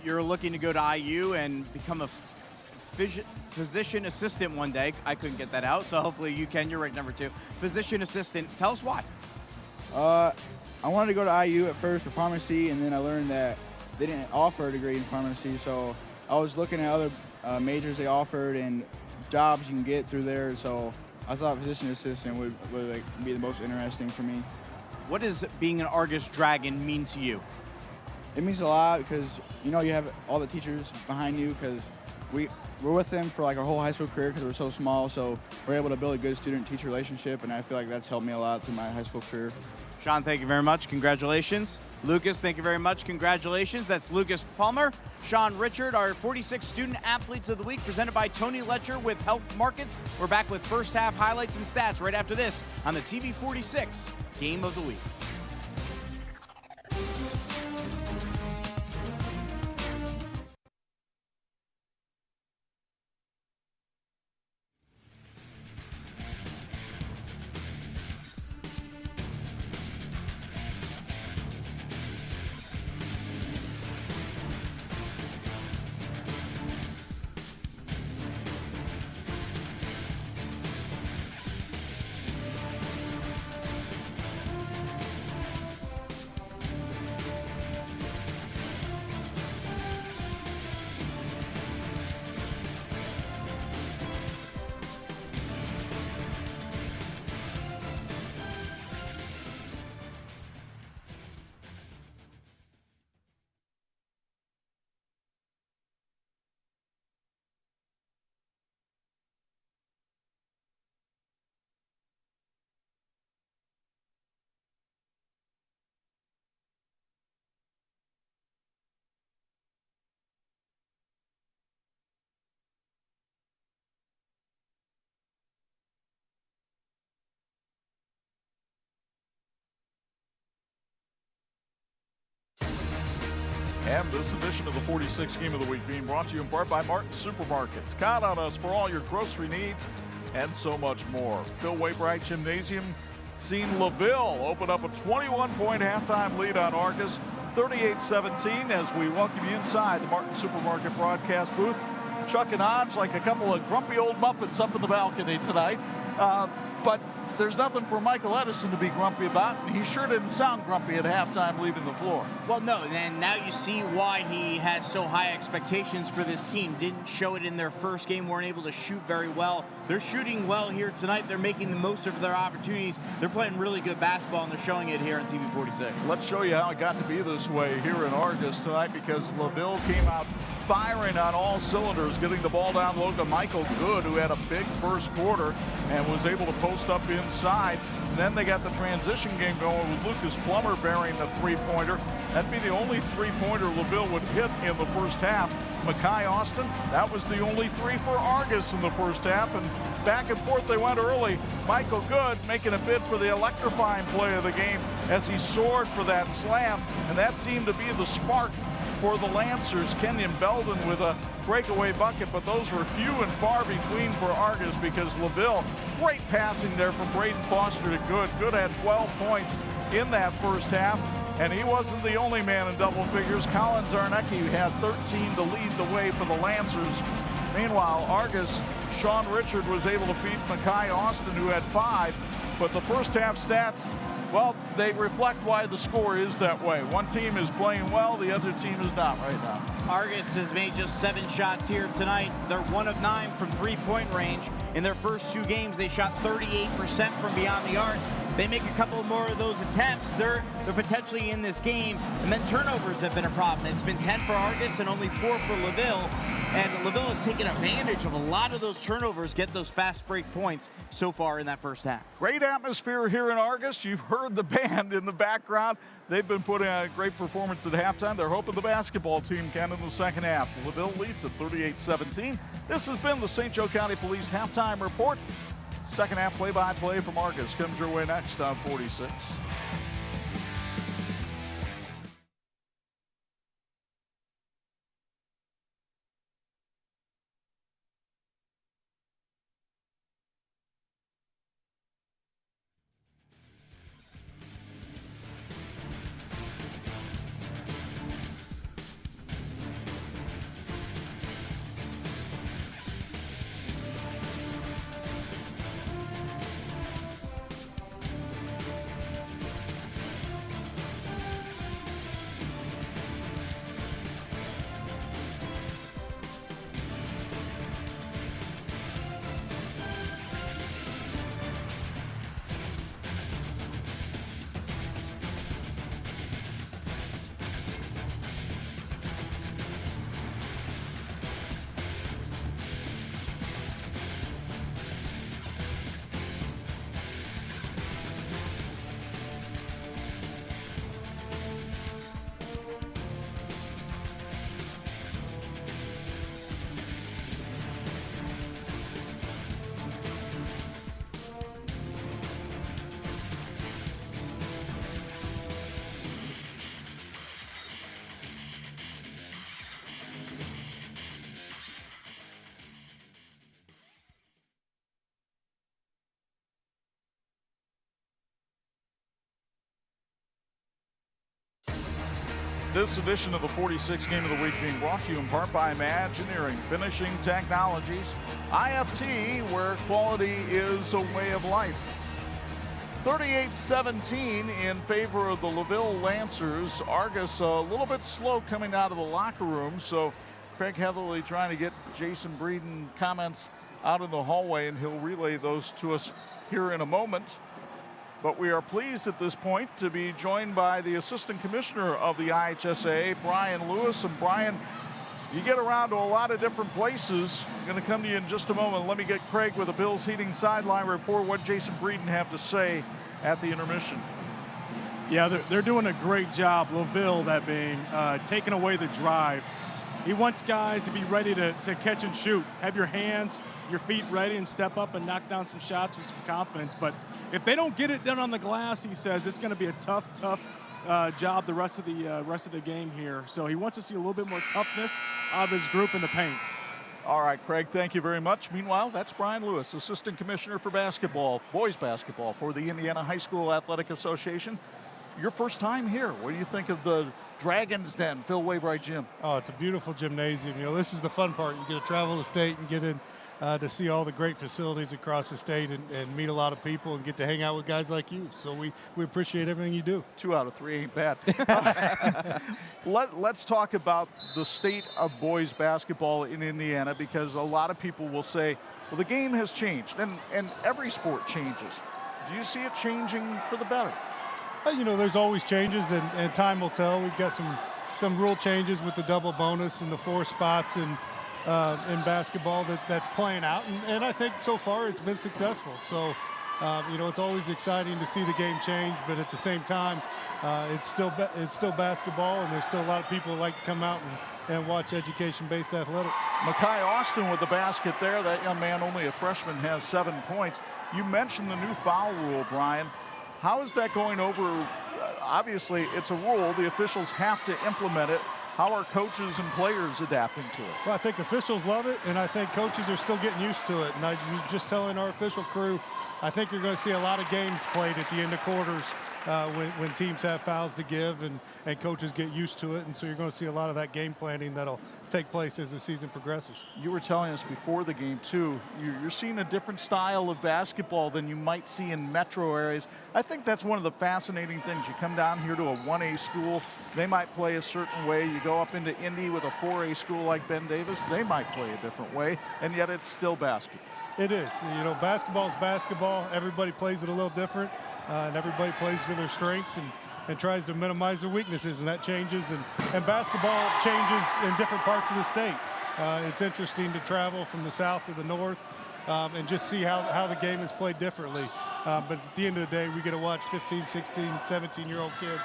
You're looking to go to IU and become a physician assistant one day. I couldn't get that out, so hopefully you can. You're right, number 2. Physician assistant. Tell us why. I wanted to go to IU at first for pharmacy, and then I learned that they didn't offer a degree in pharmacy, so I was looking at other majors they offered and jobs you can get through there, so I thought physician assistant would be the most interesting for me. What does being an Argos Dragon mean to you? It means a lot because, you know, you have all the teachers behind you because we're with them for like our whole high school career because we're so small, so we're able to build a good student-teacher relationship, and I feel like that's helped me a lot through my high school career. Sean, thank you very much. Congratulations. Lucas, thank you very much. Congratulations. That's Lucas Palmer. Sean Richard, our 46 Student Athletes of the Week, presented by Tony Letcher with Health Markets. We're back with first half highlights and stats right after this on the TV46 Game of the Week. And this edition of the 46 Game of the Week being brought to you in part by Martin Supermarkets. Count on us for all your grocery needs and so much more. Phil Waybright Gymnasium seen LaVille open up a 21-point halftime lead on Argos, 38-17, as we welcome you inside the Martin Supermarket broadcast booth. Chuck and Hodge like a couple of grumpy old Muppets up in the balcony tonight. But there's nothing for Michael Edison to be grumpy about, and he sure didn't sound grumpy at halftime leaving the floor. Well, no, and now you see why he has so high expectations for this team. Didn't show it in their first game, weren't able to shoot very well. They're shooting well here tonight. They're making the most of their opportunities. They're playing really good basketball, and they're showing it here on TV46. Let's show you how it got to be this way here in Argos tonight, because LaVille came out firing on all cylinders, getting the ball down low to Michael Good, who had a big first quarter and was able to post up inside. And then they got the transition game going with Lucas Plummer bearing the three-pointer. That'd be the only three-pointer LaVille would hit in the first half. Makai Austin, that was the only three for Argos in the first half, and back and forth they went early. Michael Good making a bid for the electrifying play of the game as he soared for that slam, and that seemed to be the spark for the Lancers. Kenyon Belden with a breakaway bucket, but those were few and far between for Argos because LaVille, great passing there from Braden Foster to Good. Good had 12 points in that first half, and he wasn't the only man in double figures. Colin Zarnecki had 13 to lead the way for the Lancers. Meanwhile, Argos, Sean Richard was able to beat Makai Austin, who had 5, but the first half stats, well, they reflect why the score is that way. One team is playing well, the other team is not right now. Argos has made just 7 shots here tonight. They're 1 of 9 from three-point range. In their first 2 games, they shot 38% from beyond the arc. They make a couple more of those attempts, they're potentially in this game. And then turnovers have been a problem. It's been 10 for Argos and only 4 for LaVille. And LaVille has taken advantage of a lot of those turnovers, get those fast break points so far in that first half. Great atmosphere here in Argos. You've heard the band in the background. They've been putting on a great performance at halftime. They're hoping the basketball team can in the second half. LaVille leads at 38-17. This has been the St. Joe County Police Halftime Report. Second half play-by-play from Argos comes your way next on 46. This edition of the 46 Game of the Week being brought to you in part by Imagineering Finishing Technologies, IFT, where quality is a way of life. 38-17 in favor of the LaVille Lancers. Argos a little bit slow coming out of the locker room, so Craig Heatherly trying to get Jason Breeden comments out in the hallway, and he'll relay those to us here in a moment. But we are pleased at this point to be joined by the Assistant Commissioner of the IHSA, Brian Lewis. And Brian, you get around to a lot of different places. I'm going to come to you in just a moment. Let me get Craig with the Bills Heating Sideline Report, what Jason Breeden have to say at the intermission. Yeah, they're doing a great job, LaVille, that being, taking away the drive. He wants guys to be ready to catch and shoot. Have your hands, your feet ready, and step up and knock down some shots with some confidence. But if they don't get it done on the glass, he says it's going to be a tough job the rest of the game here. So he wants to see a little bit more toughness out of his group in the paint. All right, Craig, thank you very much. Meanwhile, that's Brian Lewis, Assistant Commissioner for basketball, boys basketball for the Indiana High School Athletic Association. Your first time here. What do you think of the Dragon's Den, Phil Waybright Gym? Oh, it's a beautiful gymnasium. You know, this is the fun part. You get to travel the state and get in to see all the great facilities across the state and meet a lot of people and get to hang out with guys like you. So we appreciate everything you do. 2 out of 3 ain't bad. Let's talk about the state of boys basketball in Indiana, because a lot of people will say, well, the game has changed, and every sport changes. Do you see it changing for the better? You know, there's always changes, and time will tell. We've got some rule changes with the double bonus and the 4 spots in basketball that's playing out, and I think so far it's been successful. So, you know, it's always exciting to see the game change, but at the same time, it's still basketball, and there's still a lot of people who like to come out and watch education-based athletics. Makai Austin with the basket there. That young man, only a freshman, has 7 points. You mentioned the new foul rule, Brian. How is that going over? Obviously, it's a rule. The officials have to implement it. How are coaches and players adapting to it? Well, I think officials love it, and I think coaches are still getting used to it. And I was just telling our official crew, I think you're going to see a lot of games played at the end of quarters when teams have fouls to give and coaches get used to it. And so you're going to see a lot of that game planning that'll take place as the season progresses. You were telling us before the game, too, you're seeing a different style of basketball than you might see in metro areas. I think that's one of the fascinating things. You come down here to a 1A school, they might play a certain way. You go up into Indy with a 4A school like Ben Davis, they might play a different way, and yet it's still basketball. It is. You know, basketball is basketball. Everybody plays it a little different, and everybody plays to their strengths and tries to minimize their weaknesses, and that changes. And basketball changes in different parts of the state. It's interesting to travel from the south to the north and just see how the game is played differently. But at the end of the day, we get to watch 15, 16, 17-year-old kids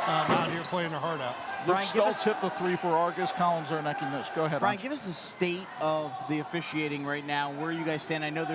out here playing their heart out. Luke Stoltz hit the 3 for Argos. Colin Zarnecki missed. Go ahead, Brian, give us the state of the officiating right now, where you guys stand. I know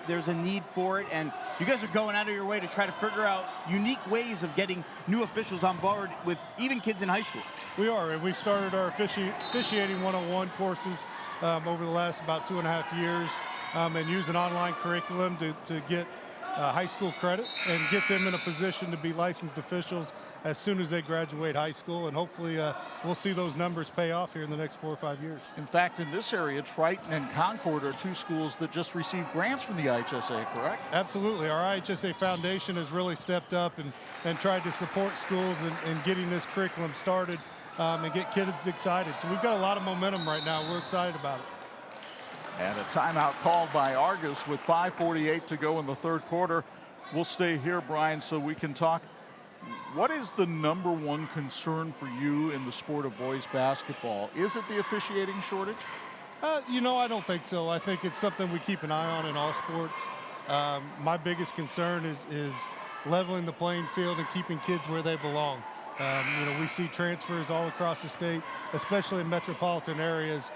there's a need for it, and you guys are going out of your way to try to figure out unique ways of getting new officials on board with even kids in high school. We are, and we started our officiating 101 courses over the last about 2.5 years and use an online curriculum to get high school credit and get them in a position to be licensed officials as soon as they graduate high school, and hopefully we'll see those numbers pay off here in the next 4 or 5 years. In fact, in this area, Triton and Concord are 2 schools that just received grants from the IHSA, correct? Absolutely. Our IHSA Foundation has really stepped up and tried to support schools in getting this curriculum started and get kids excited. So we've got a lot of momentum right now. We're excited about it. And a timeout called by Argos with 5:48 to go in the 3rd quarter. We'll stay here, Brian, so we can talk. What is the #1 concern for you in the sport of boys basketball? Is it the officiating shortage? You know, I don't think so. I think it's something we keep an eye on in all sports. My biggest concern is leveling the playing field and keeping kids where they belong. You know, we see transfers all across the state, especially in metropolitan areas.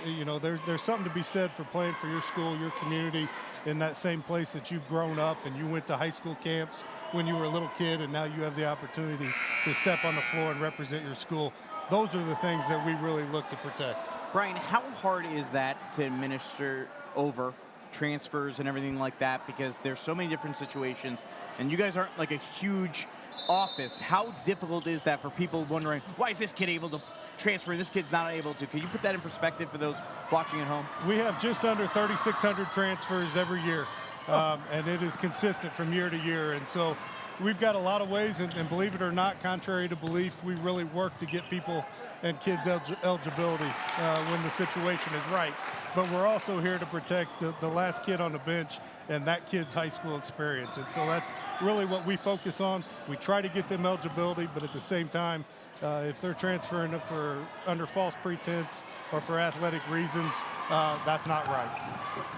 You know, there's something to be said for playing for your school, your community, in that same place that you've grown up and you went to high school camps when you were a little kid, and now you have the opportunity to step on the floor and represent your school. Those are the things that we really look to protect. Brian, how hard is that to administer over transfers and everything like that? Because there's so many different situations, and you guys aren't like a huge office, how difficult is that for people wondering, why is this kid able to transfer and this kid's not able to? Can you put that in perspective for those watching at home? We have just under 3,600 transfers every year, and it is consistent from year to year. And so we've got a lot of ways, and believe it or not, contrary to belief, we really work to get people and kids eligibility when the situation is right. But we're also here to protect the last kid on the bench and that kid's high school experience. And so that's really what we focus on. We try to get them eligibility, but at the same time, if they're transferring for under false pretense or for athletic reasons, that's not right.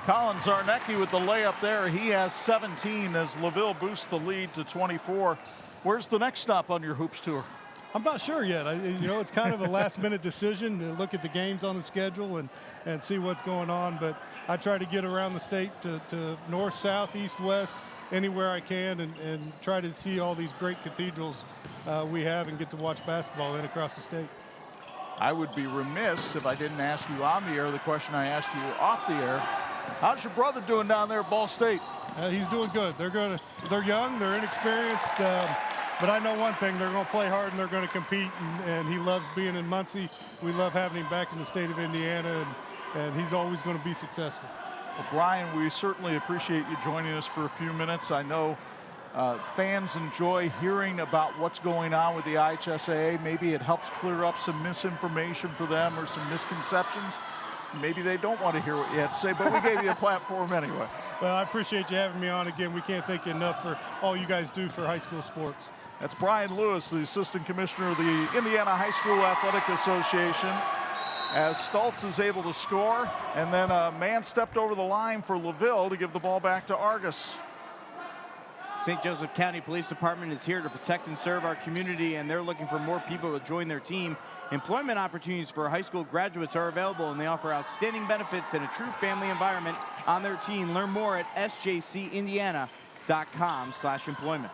Colin Zarnecki with the layup there. He has 17 as LaVille boosts the lead to 24. Where's the next stop on your hoops tour? I'm not sure yet. It's kind of a last-minute decision to look at the games on the schedule and see what's going on. But I try to get around the state to north, south, east, west, anywhere I can, and try to see all these great cathedrals we have and get to watch basketball in across the state. I would be remiss if I didn't ask you on the air the question I asked you off the air. How's your brother doing down there at Ball State? He's doing good. They're young, they're inexperienced. But I know one thing, they're going to play hard and they're going to compete, and he loves being in Muncie. We love having him back in the state of Indiana, and he's always going to be successful. Well, Brian, we certainly appreciate you joining us for a few minutes. I know fans enjoy hearing about what's going on with the IHSAA. Maybe it helps clear up some misinformation for them or some misconceptions. Maybe they don't want to hear what you have to say, but we gave you a platform anyway. Well, I appreciate you having me on again. We can't thank you enough for all you guys do for high school sports. That's Brian Lewis, the Assistant Commissioner of the Indiana High School Athletic Association. As Stultz is able to score, and then a man stepped over the line for LaVille to give the ball back to Argos. St. Joseph County Police Department is here to protect and serve our community, and they're looking for more people to join their team. Employment opportunities for high school graduates are available, and they offer outstanding benefits and a true family environment on their team. Learn more at sjcindiana.com/employment.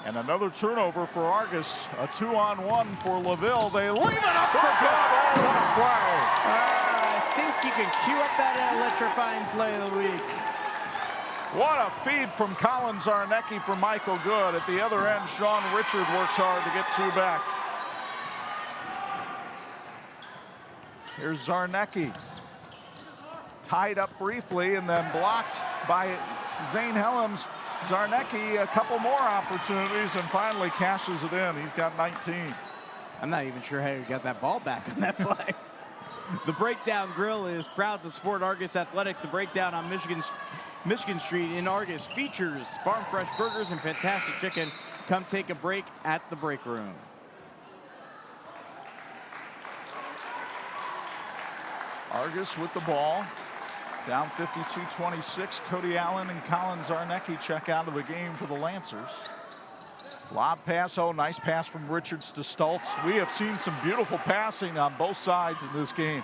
And another turnover for Argos, a 2-on-1 for LaVille. They leave it up for good. Oh, what a play. I think you can cue up that electrifying play of the week. What a feed from Colin Zarnecki for Michael Good. At the other end, Sean Richard works hard to get two back. Here's Zarnecki. Tied up briefly and then blocked by Zane Helms. Zarnecki, a couple more opportunities, and finally cashes it in. He's got 19. I'm not even sure how he got that ball back on that play. The Breakdown Grill is proud to support Argos Athletics. The Breakdown on Michigan Street in Argos features farm fresh burgers and fantastic chicken. Come take a break at the break room. Argos with the ball. Down 52-26. Cody Allen and Colin Zarnecki check out of the game for the Lancers. Lob pass. Oh, nice pass from Richards to Stultz. We have seen some beautiful passing on both sides in this game.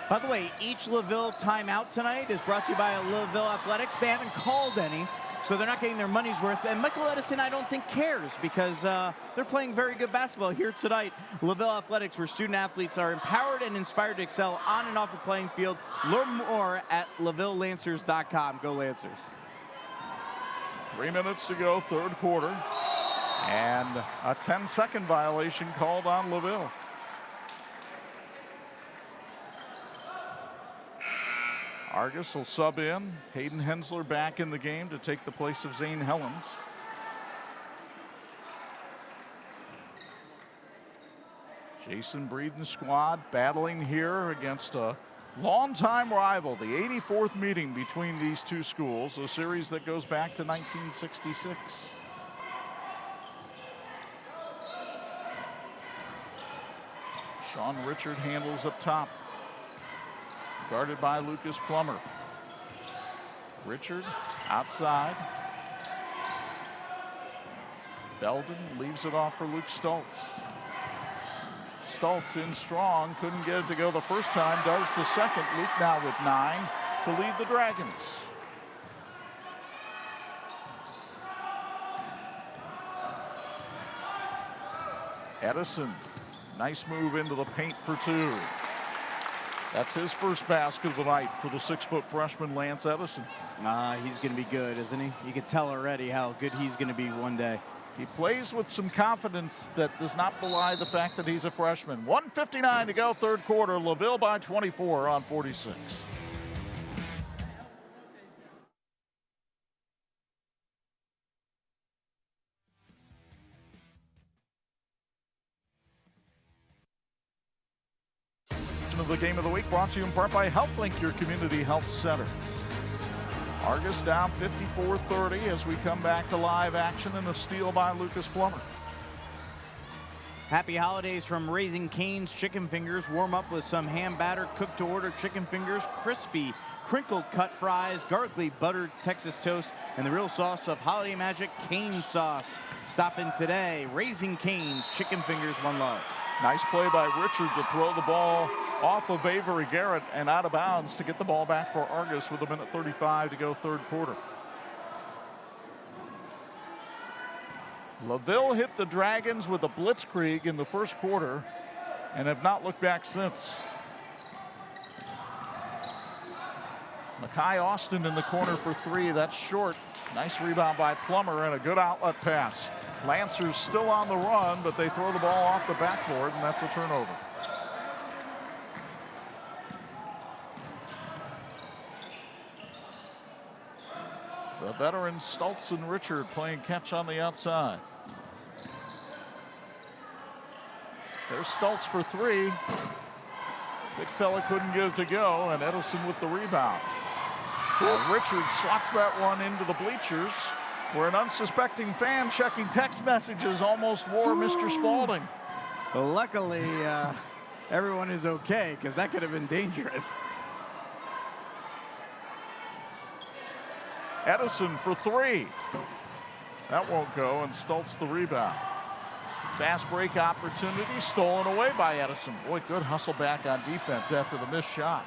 By the way, each LaVille timeout tonight is brought to you by LaVille Athletics. They haven't called any, so they're not getting their money's worth. And Michael Edison, I don't think, cares because they're playing very good basketball here tonight. LaVille Athletics, where student athletes are empowered and inspired to excel on and off the playing field. Learn more at LaVilleLancers.com. Go Lancers. 3 minutes to go, third quarter. And a 10-second violation called on LaVille. Argos will sub in. Hayden Hensler back in the game to take the place of Zane Helms. Jason Breeden's squad battling here against a longtime rival, the 84th meeting between these two schools, a series that goes back to 1966. Sean Richard handles up top. Guarded by Lucas Plummer. Richard outside. Belden leaves it off for Luke Stultz. Stultz in strong, couldn't get it to go the first time, does the second. Luke now with 9 to lead the Dragons. Edison, nice move into the paint for 2. That's his first basket of the night for the 6-foot freshman Lance Edison. He's going to be good, isn't he? You can tell already how good he's going to be one day. He plays with some confidence that does not belie the fact that he's a freshman. 1:59 to go, third quarter. LaVille by 24 on 46. Of the game of the week brought to you in part by HealthLink, your community health center. Argos down 54-30 as we come back to live action and a steal by Lucas Plummer. Happy holidays from Raising Cane's Chicken Fingers. Warm up with some ham batter, cooked to order chicken fingers, crispy, crinkled cut fries, garlicky buttered Texas toast, and the real sauce of Holiday Magic Cane sauce. Stop in today. Raising Cane's Chicken Fingers, one love. Nice play by Richard to throw the ball off of Avery Garrett and out of bounds to get the ball back for Argos with 1:35 to go, third quarter. LaVille hit the Dragons with a blitzkrieg in the first quarter and have not looked back since. Makai Austin in the corner for three. That's short. Nice rebound by Plummer and a good outlet pass. Lancers still on the run, but they throw the ball off the backboard, and that's a turnover. The veterans Stultz and Richard playing catch on the outside. There's Stultz for three. Big fella couldn't get it to go, and Edison with the rebound. Richard slots that one into the bleachers, where an unsuspecting fan checking text messages almost wore Mr. Spalding. Well, luckily, everyone is okay, because that could have been dangerous. Edison for three. That won't go, and Stultz the rebound. Fast break opportunity stolen away by Edison. Boy, good hustle back on defense after the missed shot.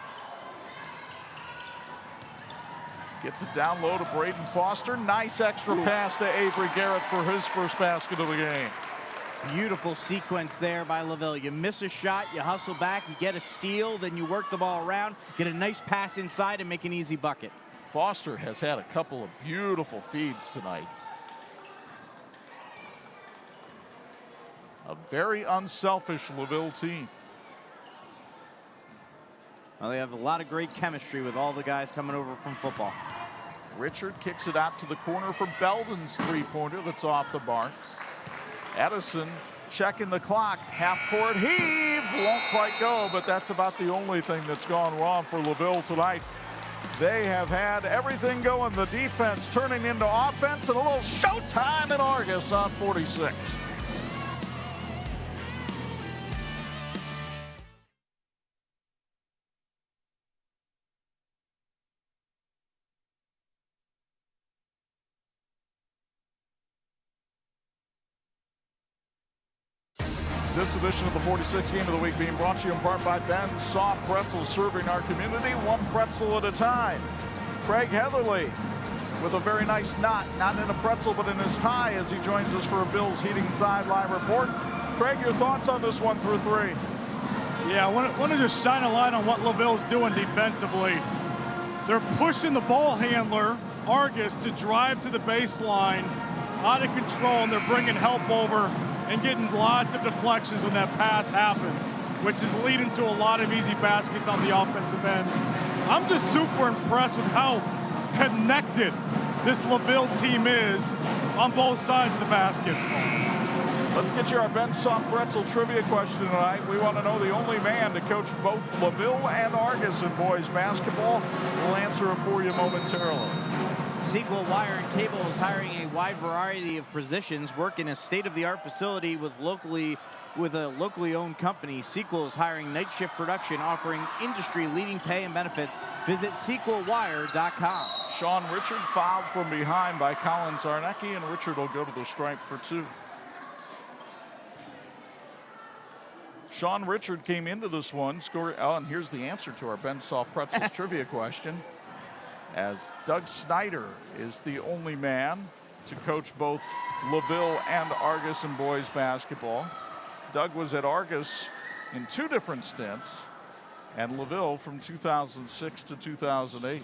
Gets it down low to Braden Foster. Nice extra pass to Avery Garrett for his first basket of the game. Beautiful sequence there by LaVille. You miss a shot, you hustle back, you get a steal, then you work the ball around, get a nice pass inside and make an easy bucket. Foster has had a couple of beautiful feeds tonight. A very unselfish LaVille team. Well, they have a lot of great chemistry with all the guys coming over from football. Richard kicks it out to the corner for Belden's three-pointer that's off the mark. Edison checking the clock. Half-court heave. Won't quite go, but that's about the only thing that's gone wrong for LaVille tonight. They have had everything going. The defense turning into offense, and a little showtime in Argos on 46. This edition of the 46 Game of the Week being brought to you in part by Ben's Soft Pretzels, serving our community one pretzel at a time. Craig Heatherly with a very nice knot, not in a pretzel but in his tie, as he joins us for a Bills Heating Sideline report. Craig, your thoughts on this one through three? Yeah, I want to just shine a light on what LaVille's doing defensively. They're pushing the ball handler, Argos, to drive to the baseline, out of control, and they're bringing help over and getting lots of deflections when that pass happens, which is leading to a lot of easy baskets on the offensive end. I'm just super impressed with how connected this LaVille team is on both sides of the basket. Let's get you our Ben Soft Pretzel trivia question tonight. We want to know the only man to coach both LaVille and Argos in boys basketball. We'll answer it for you momentarily. Sequel Wire and Cable is hiring a wide variety of positions, work in a state-of-the-art facility with a locally owned company. Sequel is hiring night shift production, offering industry-leading pay and benefits. Visit sequelwire.com. Sean Richard fouled from behind by Colin Zarnecki, and Richard will go to the stripe for two. Sean Richard came into this one, scored, and here's the answer to our Ben Soft Pretzels trivia question. As Doug Snyder is the only man to coach both LaVille and Argos in boys basketball. Doug was at Argos in two different stints, and LaVille from 2006 to 2008.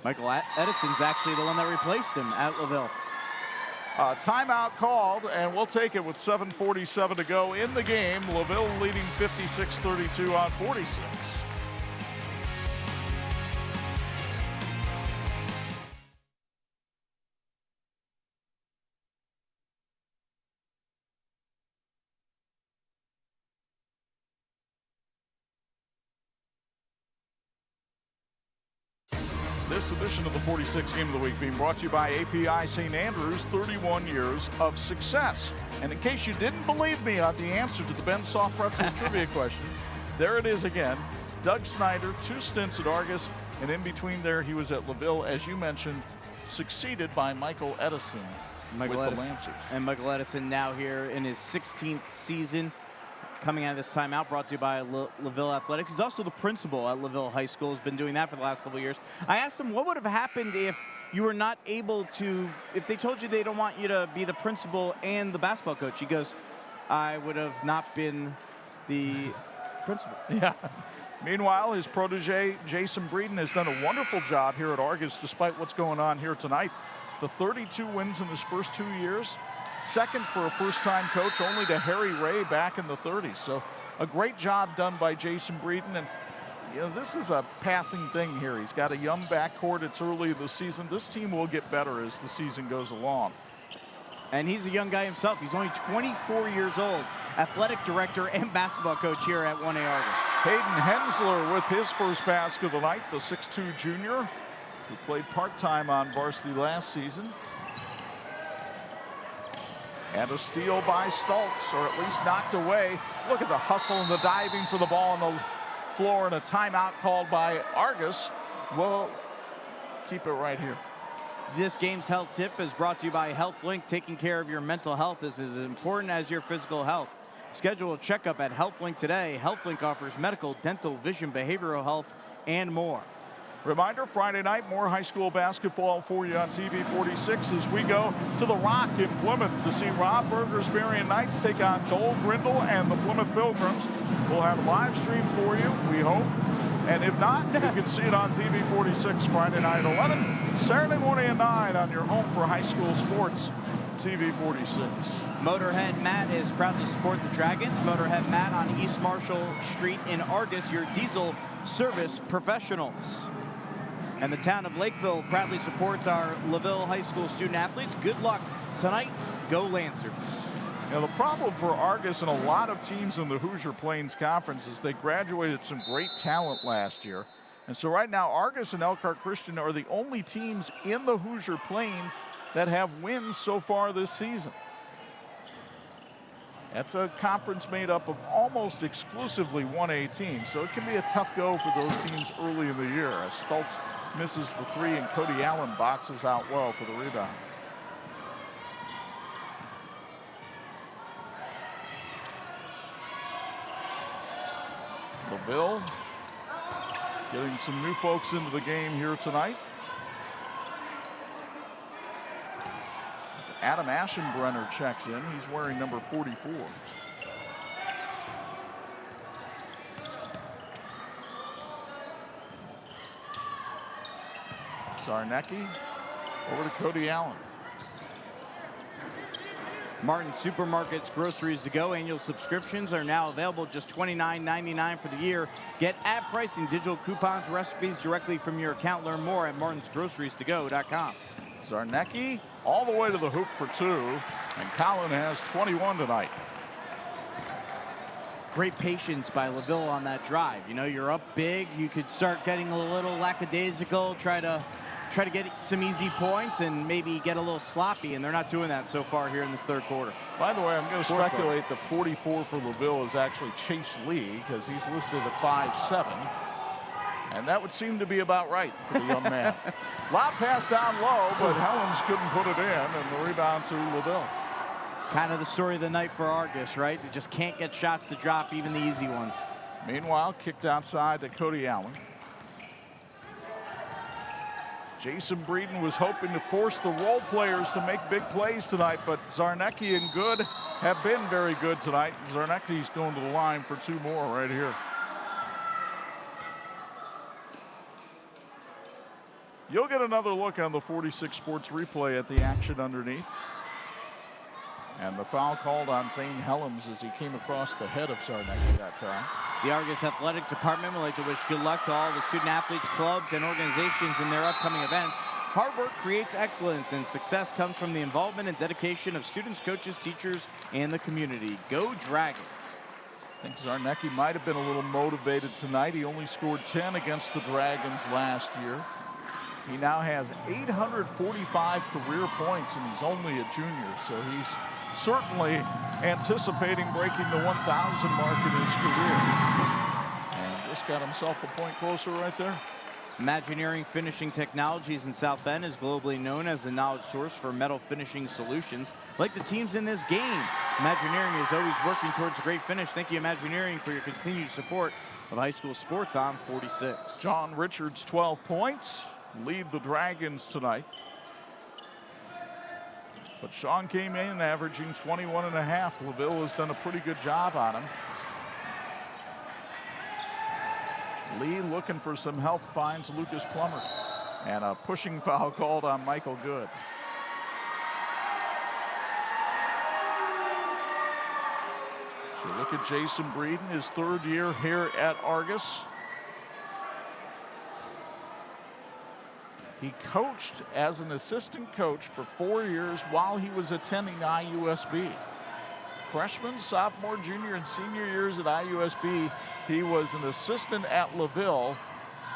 Michael Edison's actually the one that replaced him at LaVille. Timeout called, and we'll take it with 7:47 to go in the game. LaVille leading 56-32 on 46. This edition of the 46 Game of the Week being brought to you by API St. Andrews, 31 years of success. And in case you didn't believe me on the answer to the Ben Soft Pretzels trivia question, there it is again. Doug Snyder, 2 stints at Argos, and in between there he was at LaVille, as you mentioned, succeeded by Michael Edison with the Lancers. And Michael Edison now here in his 16th season. Coming out of this timeout, brought to you by LaVille Athletics. He's also the principal at LaVille High School. Has been doing that for the last couple of years. I asked him what would have happened if you were not able to, if they told you they don't want you to be the principal and the basketball coach. He goes, I would have not been the principal. Yeah. Meanwhile, his protege, Jason Breeden, has done a wonderful job here at Argos, despite what's going on here tonight. The 32 wins in his first 2 years. Second for a first-time coach, only to Harry Ray back in the 30s. So a great job done by Jason Breeden. And you know, this is a passing thing here. He's got a young backcourt. It's early in the season. This team will get better as the season goes along. And he's a young guy himself. He's only 24 years old. Athletic director and basketball coach here at 1A Argos. Hayden Hensler with his first basket of the night, the 6'2 junior who played part-time on varsity last season. And a steal by Stultz, or at least knocked away. Look at the hustle and the diving for the ball on the floor, and a timeout called by Argos. We'll keep it right here. This game's health tip is brought to you by HealthLink. Taking care of your mental health is as important as your physical health. Schedule a checkup at HealthLink today. HealthLink offers medical, dental, vision, behavioral health, and more. Reminder, Friday night, more high school basketball for you on TV46 as we go to the Rock in Plymouth to see Rob Berger's Marion Knights take on Joel Grindle and the Plymouth Pilgrims. We'll have a live stream for you, we hope. And if not, you can see it on TV46 Friday night at 11, Saturday morning at 9 on your home for high school sports, TV46. Motorhead Matt is proud to support the Dragons. Motorhead Matt on East Marshall Street in Argos, your diesel service professionals. And the town of Lakeville proudly supports our LaVille High School student athletes. Good luck tonight. Go Lancers. Now, the problem for Argos and a lot of teams in the Hoosier Plains Conference is they graduated some great talent last year. And so right now, Argos and Elkhart Christian are the only teams in the Hoosier Plains that have wins so far this season. That's a conference made up of almost exclusively 1A teams, so it can be a tough go for those teams early in the year as Stultz misses the 3 and Cody Allen boxes out well for the rebound. LaVille getting some new folks into the game here tonight. As Adam Aschenbrenner checks in, he's wearing number 44. Zarnecki over to Cody Allen. Martin Supermarkets groceries to go. Annual subscriptions are now available, just $29.99 for the year. Get ad pricing, digital coupons, recipes directly from your account. Learn more at martinsgroceriestogo.com. Zarnecki all the way to the hoop for 2, and Collin has 21 tonight. Great patience by LaVille on that drive. You know, you're up big. You could start getting a little lackadaisical, try to get some easy points and maybe get a little sloppy, and they're not doing that so far here in this third quarter. By the way, I'm going to speculate that 44 for LaVille is actually Chase Lee because he's listed at 5'7", and that would seem to be about right for the young man. Lob pass down low, but Helms couldn't put it in, and the rebound to LaVille. Kind of the story of the night for Argos, right? They just can't get shots to drop, even the easy ones. Meanwhile, kicked outside to Cody Allen. Jason Breeden was hoping to force the role players to make big plays tonight, but Zarnecki and Good have been very good tonight. Zarnecki's going to the line for 2 more right here. You'll get another look on the 46 Sports replay at the action underneath. And the foul called on Zane Helms as he came across the head of Zarnecki that time. The Argos Athletic Department would like to wish good luck to all the student athletes, clubs, and organizations in their upcoming events. Hard work creates excellence, and success comes from the involvement and dedication of students, coaches, teachers, and the community. Go Dragons. I think Zarnecki might have been a little motivated tonight. He only scored 10 against the Dragons last year. He now has 845 career points, and he's only a junior, so he's certainly anticipating breaking the 1,000 mark in his career. And just got himself a point closer right there. Imagineering Finishing Technologies in South Bend is globally known as the knowledge source for metal finishing solutions. Like the teams in this game, Imagineering is always working towards a great finish. Thank you, Imagineering, for your continued support of high school sports on 46. John Richards, 12 points, lead the Dragons tonight. But Sean came in averaging 21.5. LaVille has done a pretty good job on him. Lee looking for some help, finds Lucas Plummer. And a pushing foul called on Michael Good. So look at Jason Breeden, his third year here at Argos. He coached as an assistant coach for 4 years while he was attending IUSB. Freshman, sophomore, junior, and senior years at IUSB, he was an assistant at LaVille.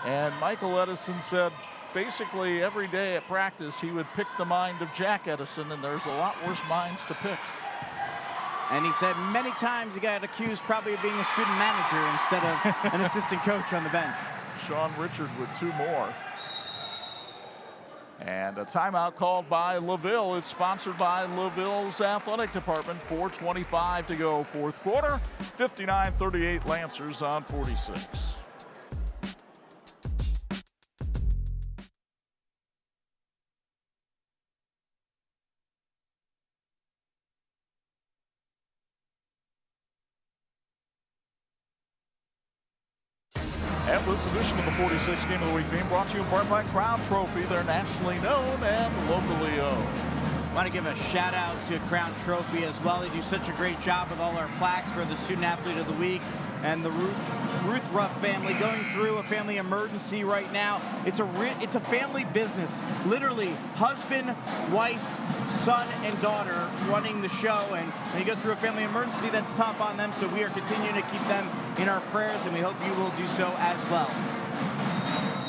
And Michael Edison said basically every day at practice he would pick the mind of Jack Edison, and there's a lot worse minds to pick. And he said many times he got accused probably of being a student manager instead of an assistant coach on the bench. Sean Richard with 2 more. And a timeout called by LaVille. It's sponsored by LaVille's athletic department. 4:25 to go, fourth quarter. 59-38 Lancers on 46. And this edition of the 46 Game of the Week being brought to you in part by Crown Trophy. They're nationally known and locally owned. I want to give a shout out to Crown Trophy as well. They do such a great job with all our plaques for the Student Athlete of the Week and the Ruth Ruff family going through a family emergency right now. It's a family business. Literally, husband, wife, son, and daughter running the show. And when you go through a family emergency, that's tough on them. So we are continuing to keep them in our prayers, and we hope you will do so as well.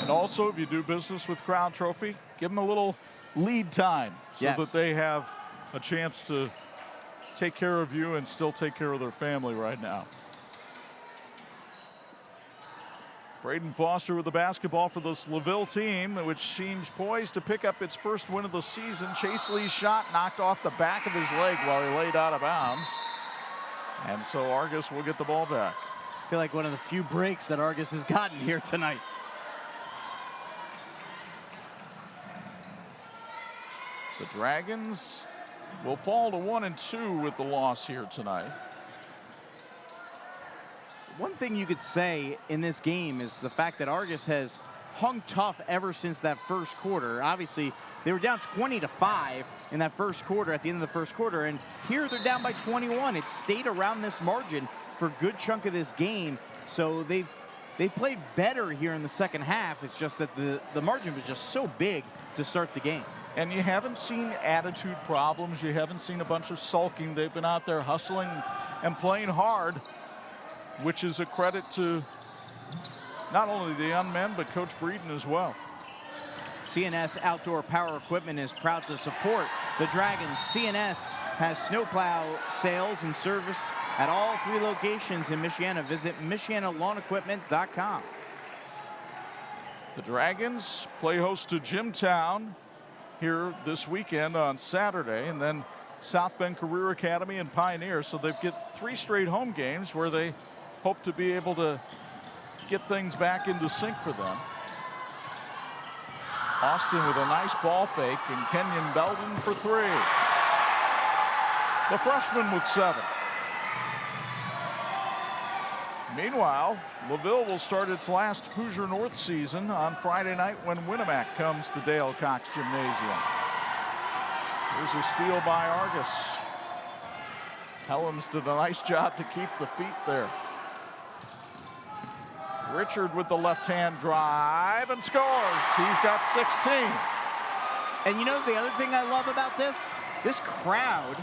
And also, if you do business with Crown Trophy, give them a little lead time so that they have a chance to take care of you and still take care of their family right now. Braden Foster with the basketball for this LaVille team, which seems poised to pick up its first win of the season. Chase Lee's shot knocked off the back of his leg while he laid out of bounds. And so Argos will get the ball back. I feel like one of the few breaks that Argos has gotten here tonight. The Dragons will fall to 1-2 with the loss here tonight. One thing you could say in this game is the fact that Argos has hung tough ever since that first quarter. Obviously, they were down 20-5 in that first quarter, at the end of the first quarter, and here they're down by 21. It stayed around this margin for a good chunk of this game, so they've played better here in the second half. It's just that the margin was just so big to start the game. And you haven't seen attitude problems. You haven't seen a bunch of sulking. They've been out there hustling and playing hard, which is a credit to not only the young men, but Coach Breeden as well. CNS Outdoor Power Equipment is proud to support the Dragons. CNS has snowplow sales and service at all 3 locations in Michiana. Visit MichianaLawnEquipment.com. The Dragons play host to Jimtown here this weekend on Saturday, and then South Bend Career Academy and Pioneer. So they've got 3 straight home games where they hope to be able to get things back into sync for them. Austin with a nice ball fake, and Kenyon Belden for 3. The freshman with 7. Meanwhile, LaVille will start its last Hoosier North season on Friday night when Winnemac comes to Dale Cox Gymnasium. Here's a steal by Argos. Helms did a nice job to keep the feet there. Richard with the left-hand drive and scores. He's got 16. And you know the other thing I love about this? This crowd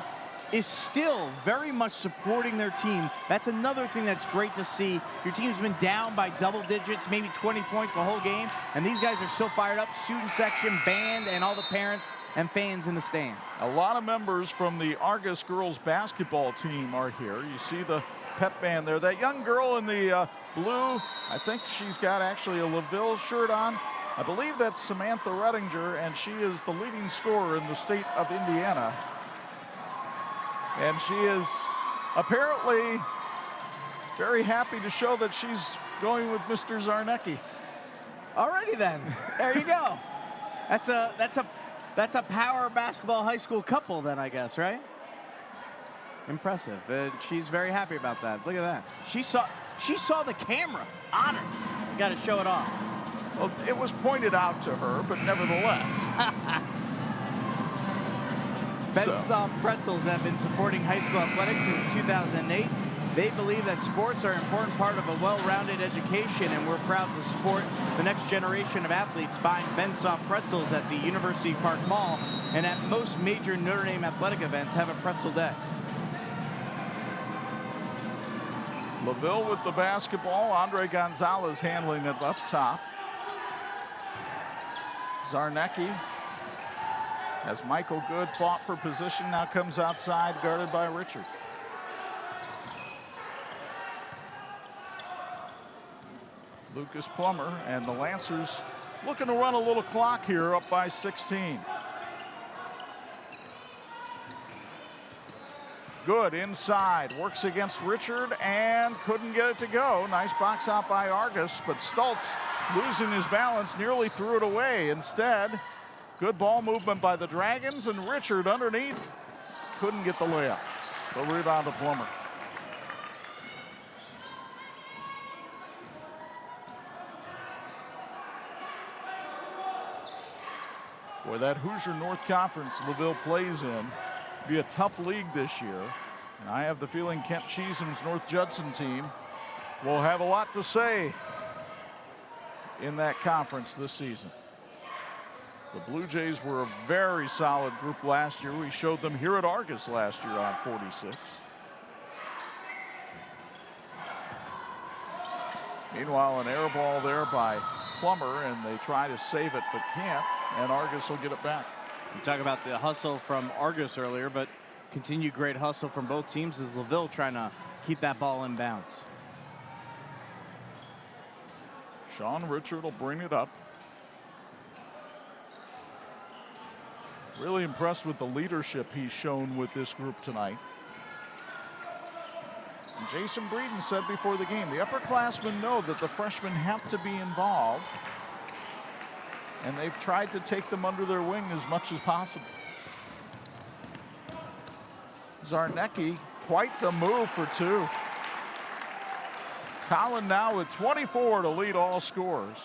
is still very much supporting their team. That's another thing that's great to see. Your team's been down by double digits, maybe 20 points the whole game, and these guys are still fired up. Student section, band, and all the parents and fans in the stands. A lot of members from the Argos girls basketball team are here. You see the pep band there. That young girl in the blue, I think she's got actually a LaVille shirt on. I believe that's Samantha Rettinger, and she is the leading scorer in the state of Indiana. And she is apparently very happy to show that she's going with Mr. Zarnecki. Alrighty then, there you go. That's a power basketball high school couple then, I guess, right? Impressive. She's very happy about that. Look at that. She saw the camera on her. You got to show it off. Well, it was pointed out to her, but nevertheless. Bensoft Pretzels have been supporting high school athletics since 2008. They believe that sports are an important part of a well-rounded education, and we're proud to support the next generation of athletes buying Bensoft Pretzels at the University Park Mall, and at most major Notre Dame athletic events have a pretzel day. LaVille with the basketball. Andre Gonzalez handling it up top. Zarnecki, as Michael Good fought for position, now comes outside, guarded by Richard. Lucas Plummer and the Lancers looking to run a little clock here, up by 16. Good inside, works against Richard and couldn't get it to go. Nice box out by Argos, but Stultz, losing his balance, nearly threw it away. Instead, good ball movement by the Dragons, and Richard underneath couldn't get the layup. The rebound to Plummer. Boy, that Hoosier North Conference LaVille plays in be a tough league this year. And I have the feeling Kent Cheesham's North Judson team will have a lot to say in that conference this season. The Blue Jays were a very solid group last year. We showed them here at Argos last year on 46. Meanwhile, an air ball there by Plummer, and they try to save it but can't, and Argos will get it back. You talk about the hustle from Argos earlier, but continued great hustle from both teams as LaVille trying to keep that ball in bounds. Sean Richard will bring it up. Really impressed with the leadership he's shown with this group tonight. And Jason Breeden said before the game, the upperclassmen know that the freshmen have to be involved, and they've tried to take them under their wing as much as possible. Zarnecki, quite the move for two. Collin now with 24 to lead all scorers.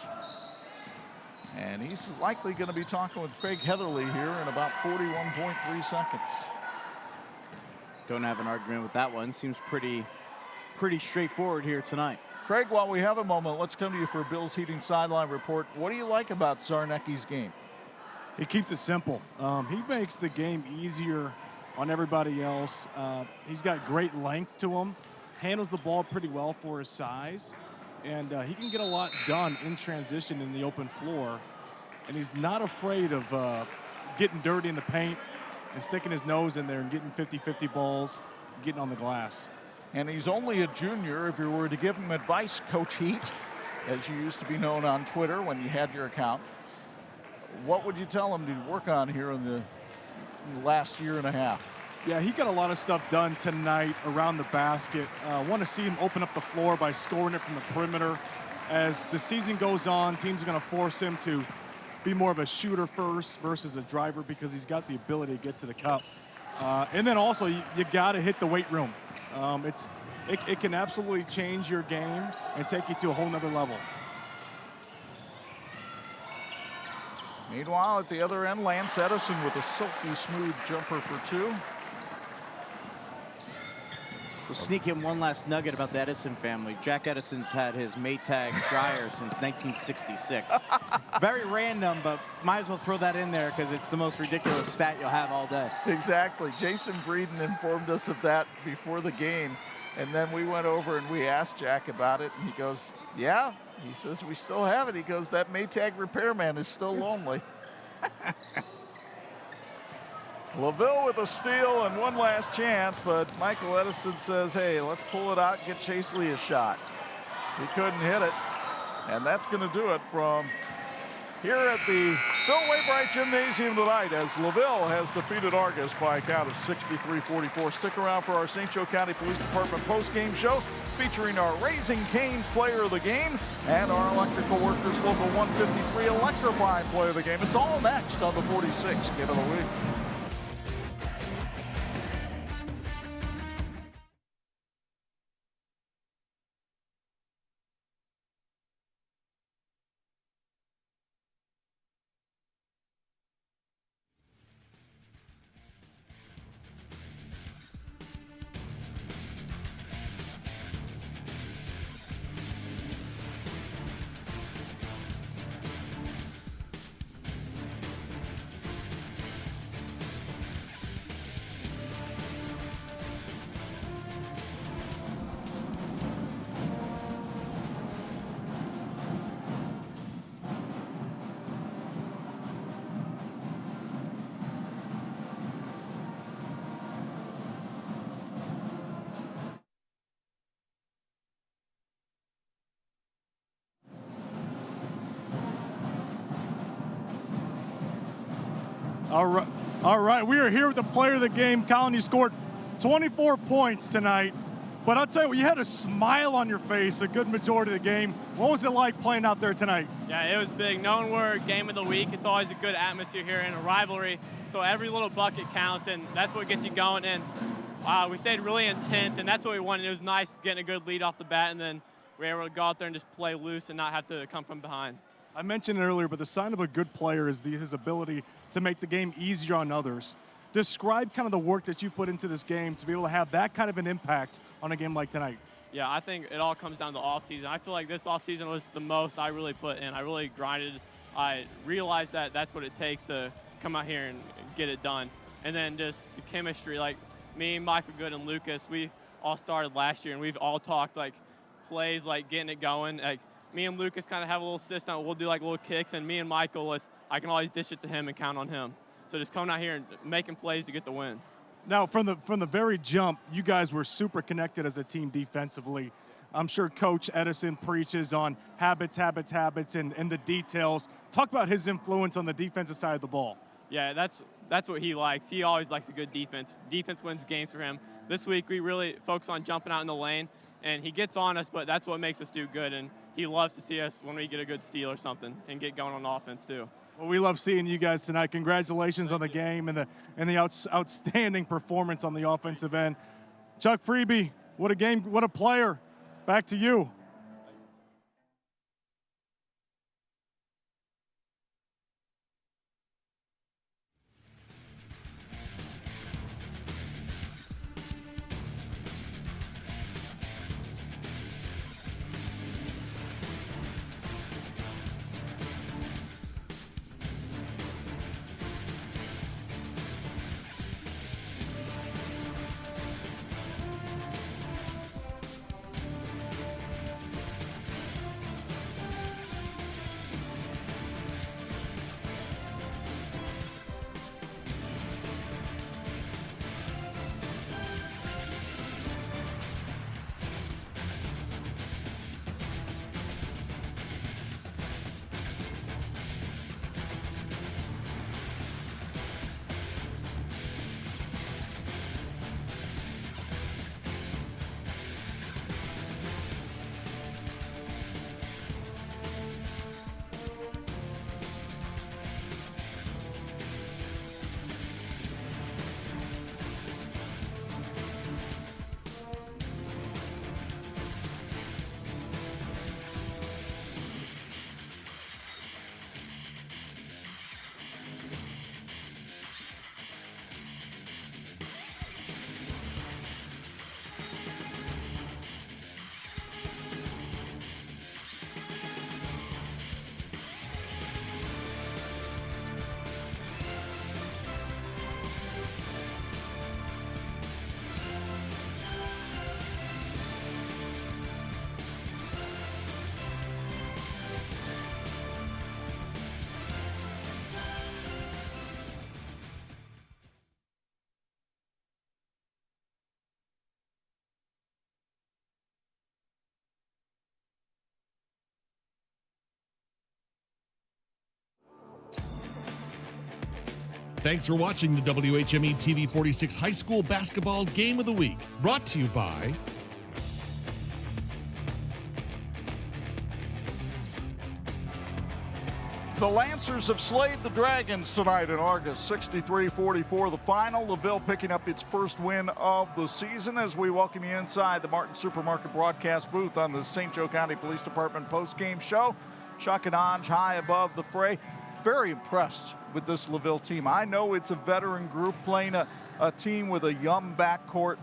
And he's likely going to be talking with Craig Heatherly here in about 41.3 seconds. Don't have an argument with that one. Seems pretty straightforward here tonight. Craig, while we have a moment, let's come to you for a Bills Heating sideline report. What do you like about Zarnecki's game? He keeps it simple. He makes the game easier on everybody else. He's got great length to him, handles the ball pretty well for his size, and he can get a lot done in transition in the open floor. And he's not afraid of getting dirty in the paint and sticking his nose in there and getting 50-50 balls, getting on the glass. And he's only a junior. If you were to give him advice, Coach Heat, as you used to be known on Twitter when you had your account, what would you tell him to work on here in the last year and a half? Yeah, he got a lot of stuff done tonight around the basket. Want to see him open up the floor by scoring it from the perimeter. As the season goes on, teams are going to force him to be more of a shooter first versus a driver because he's got the ability to get to the cup. And then also, you got to hit the weight room. it can absolutely change your game and take you to a whole nother level. Meanwhile, at the other end, Lance Edison with a silky smooth jumper for two. We'll sneak in one last nugget about the Edison family. Jack Edison's had his Maytag dryer since 1966. Very random, but might as well throw that in there because it's the most ridiculous stat you'll have all day. Exactly. Jason Breeden informed us of that before the game. And then we went over and we asked Jack about it, and he goes, yeah. He says, we still have it. He goes, that Maytag repairman is still lonely. LaVille with a steal and one last chance, but Michael Edison says, hey, let's pull it out and get Chase Lee a shot. He couldn't hit it, and that's going to do it from here at the Phil Waybright Gymnasium tonight as LaVille has defeated Argos by a count of 63-44. Stick around for our St. Joe County Police Department post-game show featuring our Raising Cane's player of the game and our Electrical Workers Local 153 electrifying player of the game. It's all next on the 46 Game of the Week. All right, we are here with the player of the game. Colin, you scored 24 points tonight, but I'll tell you what, you had a smile on your face a good majority of the game. What was it like playing out there tonight? Yeah, it was big. Knowing we're game of the week, it's always a good atmosphere here in a rivalry, so every little bucket counts, and that's what gets you going. And we stayed really intense, and that's what we wanted. It was nice getting a good lead off the bat, and then we were able to go out there and just play loose and not have to come from behind. I mentioned it earlier, but the sign of a good player is his ability to make the game easier on others. Describe kind of the work that you put into this game to be able to have that kind of an impact on a game like tonight. Yeah, I think it all comes down to the offseason. I feel like this offseason was the most I really put in. I really grinded. I realized that that's what it takes to come out here and get it done. And then just the chemistry, like me, Michael Good, and Lucas, we all started last year, and we've all talked like plays, like getting it going. Like me and Lucas kind of have a little system. We'll do like little kicks, and me and Michael, I can always dish it to him and count on him. So just coming out here and making plays to get the win. Now, from the very jump, you guys were super connected as a team defensively. I'm sure Coach Edison preaches on habits, and the details. Talk about his influence on the defensive side of the ball. Yeah, that's what he likes. He always likes a good defense. Defense wins games for him. This week, we really focus on jumping out in the lane, and he gets on us, but that's what makes us do good. And he loves to see us when we get a good steal or something and get going on offense too. Well, we love seeing you guys tonight. Congratulations on the game and the outstanding performance on the offensive end. Chuck Freeby, what a game, what a player. Back to you. Thanks for watching the WHME TV46 High School Basketball Game of the Week, brought to you by the Lancers have slayed the Dragons tonight in Argos, 63-44 the final. LaVille picking up its first win of the season as we welcome you inside the Martin Supermarket broadcast booth on the St. Joe County Police Department post-game show. Chuck and Anj high above the fray. Very impressed with this LaVille team. I know it's a veteran group playing a team with a young backcourt,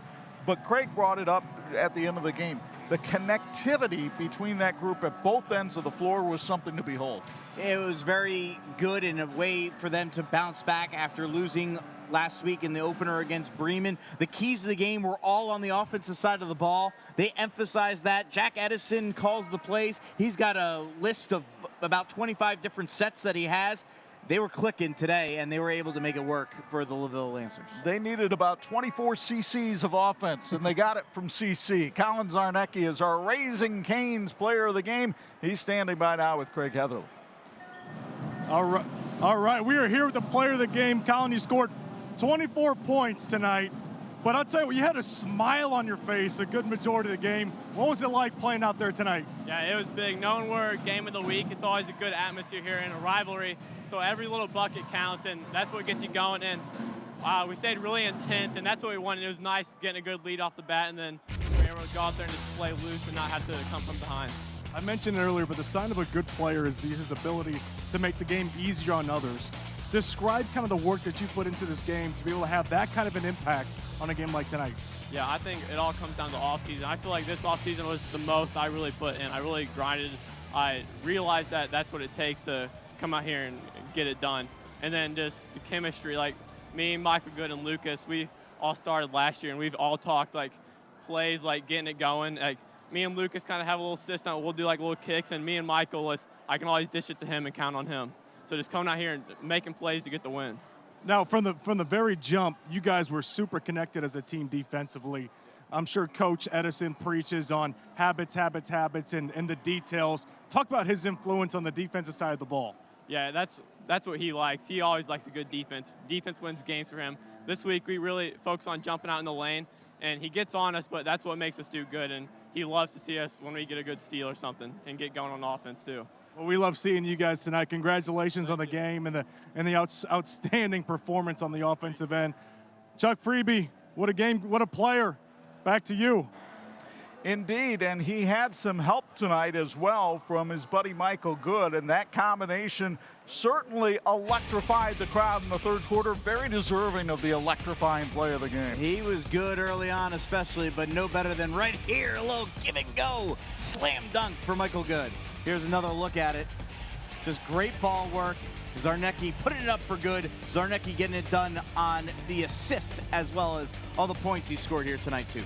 but Craig brought it up at the end of the game. The connectivity between that group at both ends of the floor was something to behold. It was very good in a way for them to bounce back after losing last week in the opener against Bremen. The keys to the game were all on the offensive side of the ball. They emphasized that. Jack Edison calls the plays. He's got a list of about 25 different sets that he has. They were clicking today, and they were able to make it work for the LaVille Lancers. They needed about 24 CCs of offense, and they got it from CC. Colin Zarnecki is our Raising Cane's player of the game. He's standing by now with Craig Heatherly. All right. We are here with the player of the game. Colin, you scored 24 points tonight. But I'll tell you what, you had a smile on your face a good majority of the game. What was it like playing out there tonight? Yeah, it was big. Knowing we're game of the week, it's always a good atmosphere here in a rivalry. So every little bucket counts, and that's what gets you going. And we stayed really intense, and that's what we wanted. It was nice getting a good lead off the bat, and then we were able to go out there and just play loose and not have to come from behind. I mentioned it earlier, but the sign of a good player is his ability to make the game easier on others. Describe kind of the work that you put into this game to be able to have that kind of an impact on a game like tonight. Yeah, I think it all comes down to offseason. I feel like this offseason was the most I really put in. I really grinded. I realized that that's what it takes to come out here and get it done. And then just the chemistry, like me, Michael Good, and Lucas, we all started last year, and we've all talked like plays, like getting it going. Like me and Lucas kind of have a little system. We'll do like little kicks, and me and Michael, I can always dish it to him and count on him. So just coming out here and making plays to get the win. Now, from the very jump, you guys were super connected as a team defensively. I'm sure Coach Edison preaches on habits, and the details. Talk about his influence on the defensive side of the ball. Yeah, that's what he likes. He always likes a good defense. Defense wins games for him. This week, we really focus on jumping out in the lane, and he gets on us, but that's what makes us do good. And he loves to see us when we get a good steal or something and get going on offense too. Well, we love seeing you guys tonight. Congratulations on the game and the outstanding performance on the offensive end. Chuck Freeby, what a game, what a player. Back to you. Indeed, and he had some help tonight as well from his buddy Michael Good, and that combination certainly electrified the crowd in the third quarter. Very deserving of the electrifying play of the game. He was good early on especially, but no better than right here, a little give and go. Slam dunk for Michael Good. Here's another look at it. Just great ball work. Zarnecki putting it up for Good. Zarnecki getting it done on the assist as well as all the points he scored here tonight too.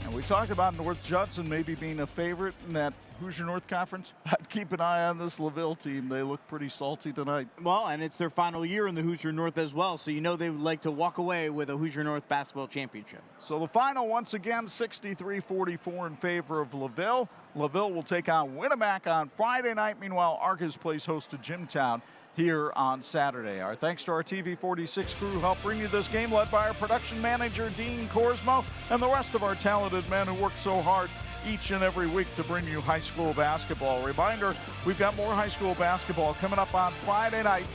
And we talked about North Judson maybe being a favorite in that Hoosier North Conference. I'd keep an eye on this LaVille team. They look pretty salty tonight. Well, and it's their final year in the Hoosier North as well, so you know they would like to walk away with a Hoosier North basketball championship. So the final, once again, 63-44 in favor of LaVille. LaVille will take on Winnemac on Friday night. Meanwhile, Argos plays host to Jimtown here on Saturday. Our thanks to our TV46 crew who helped bring you this game, led by our production manager, Dean Korsmo, and the rest of our talented men who work so hard each and every week to bring you high school basketball. Reminder, we've got more high school basketball coming up on Friday night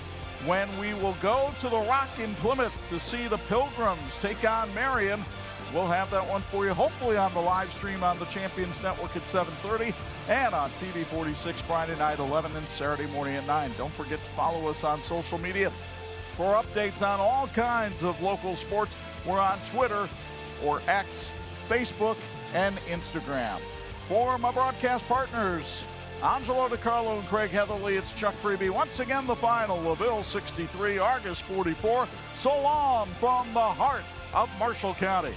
when we will go to the Rock in Plymouth to see the Pilgrims take on Marion. We'll have that one for you, hopefully on the live stream on the Champions Network at 7:30 and on TV46 Friday night 11 and Saturday morning at 9. Don't forget to follow us on social media for updates on all kinds of local sports. We're on Twitter or X, Facebook, and Instagram. For my broadcast partners, Angelo DiCarlo and Craig Heatherly, it's Chuck Freeby. Once again, the final, LaVille 63, Argos 44. So long from the heart of Marshall County.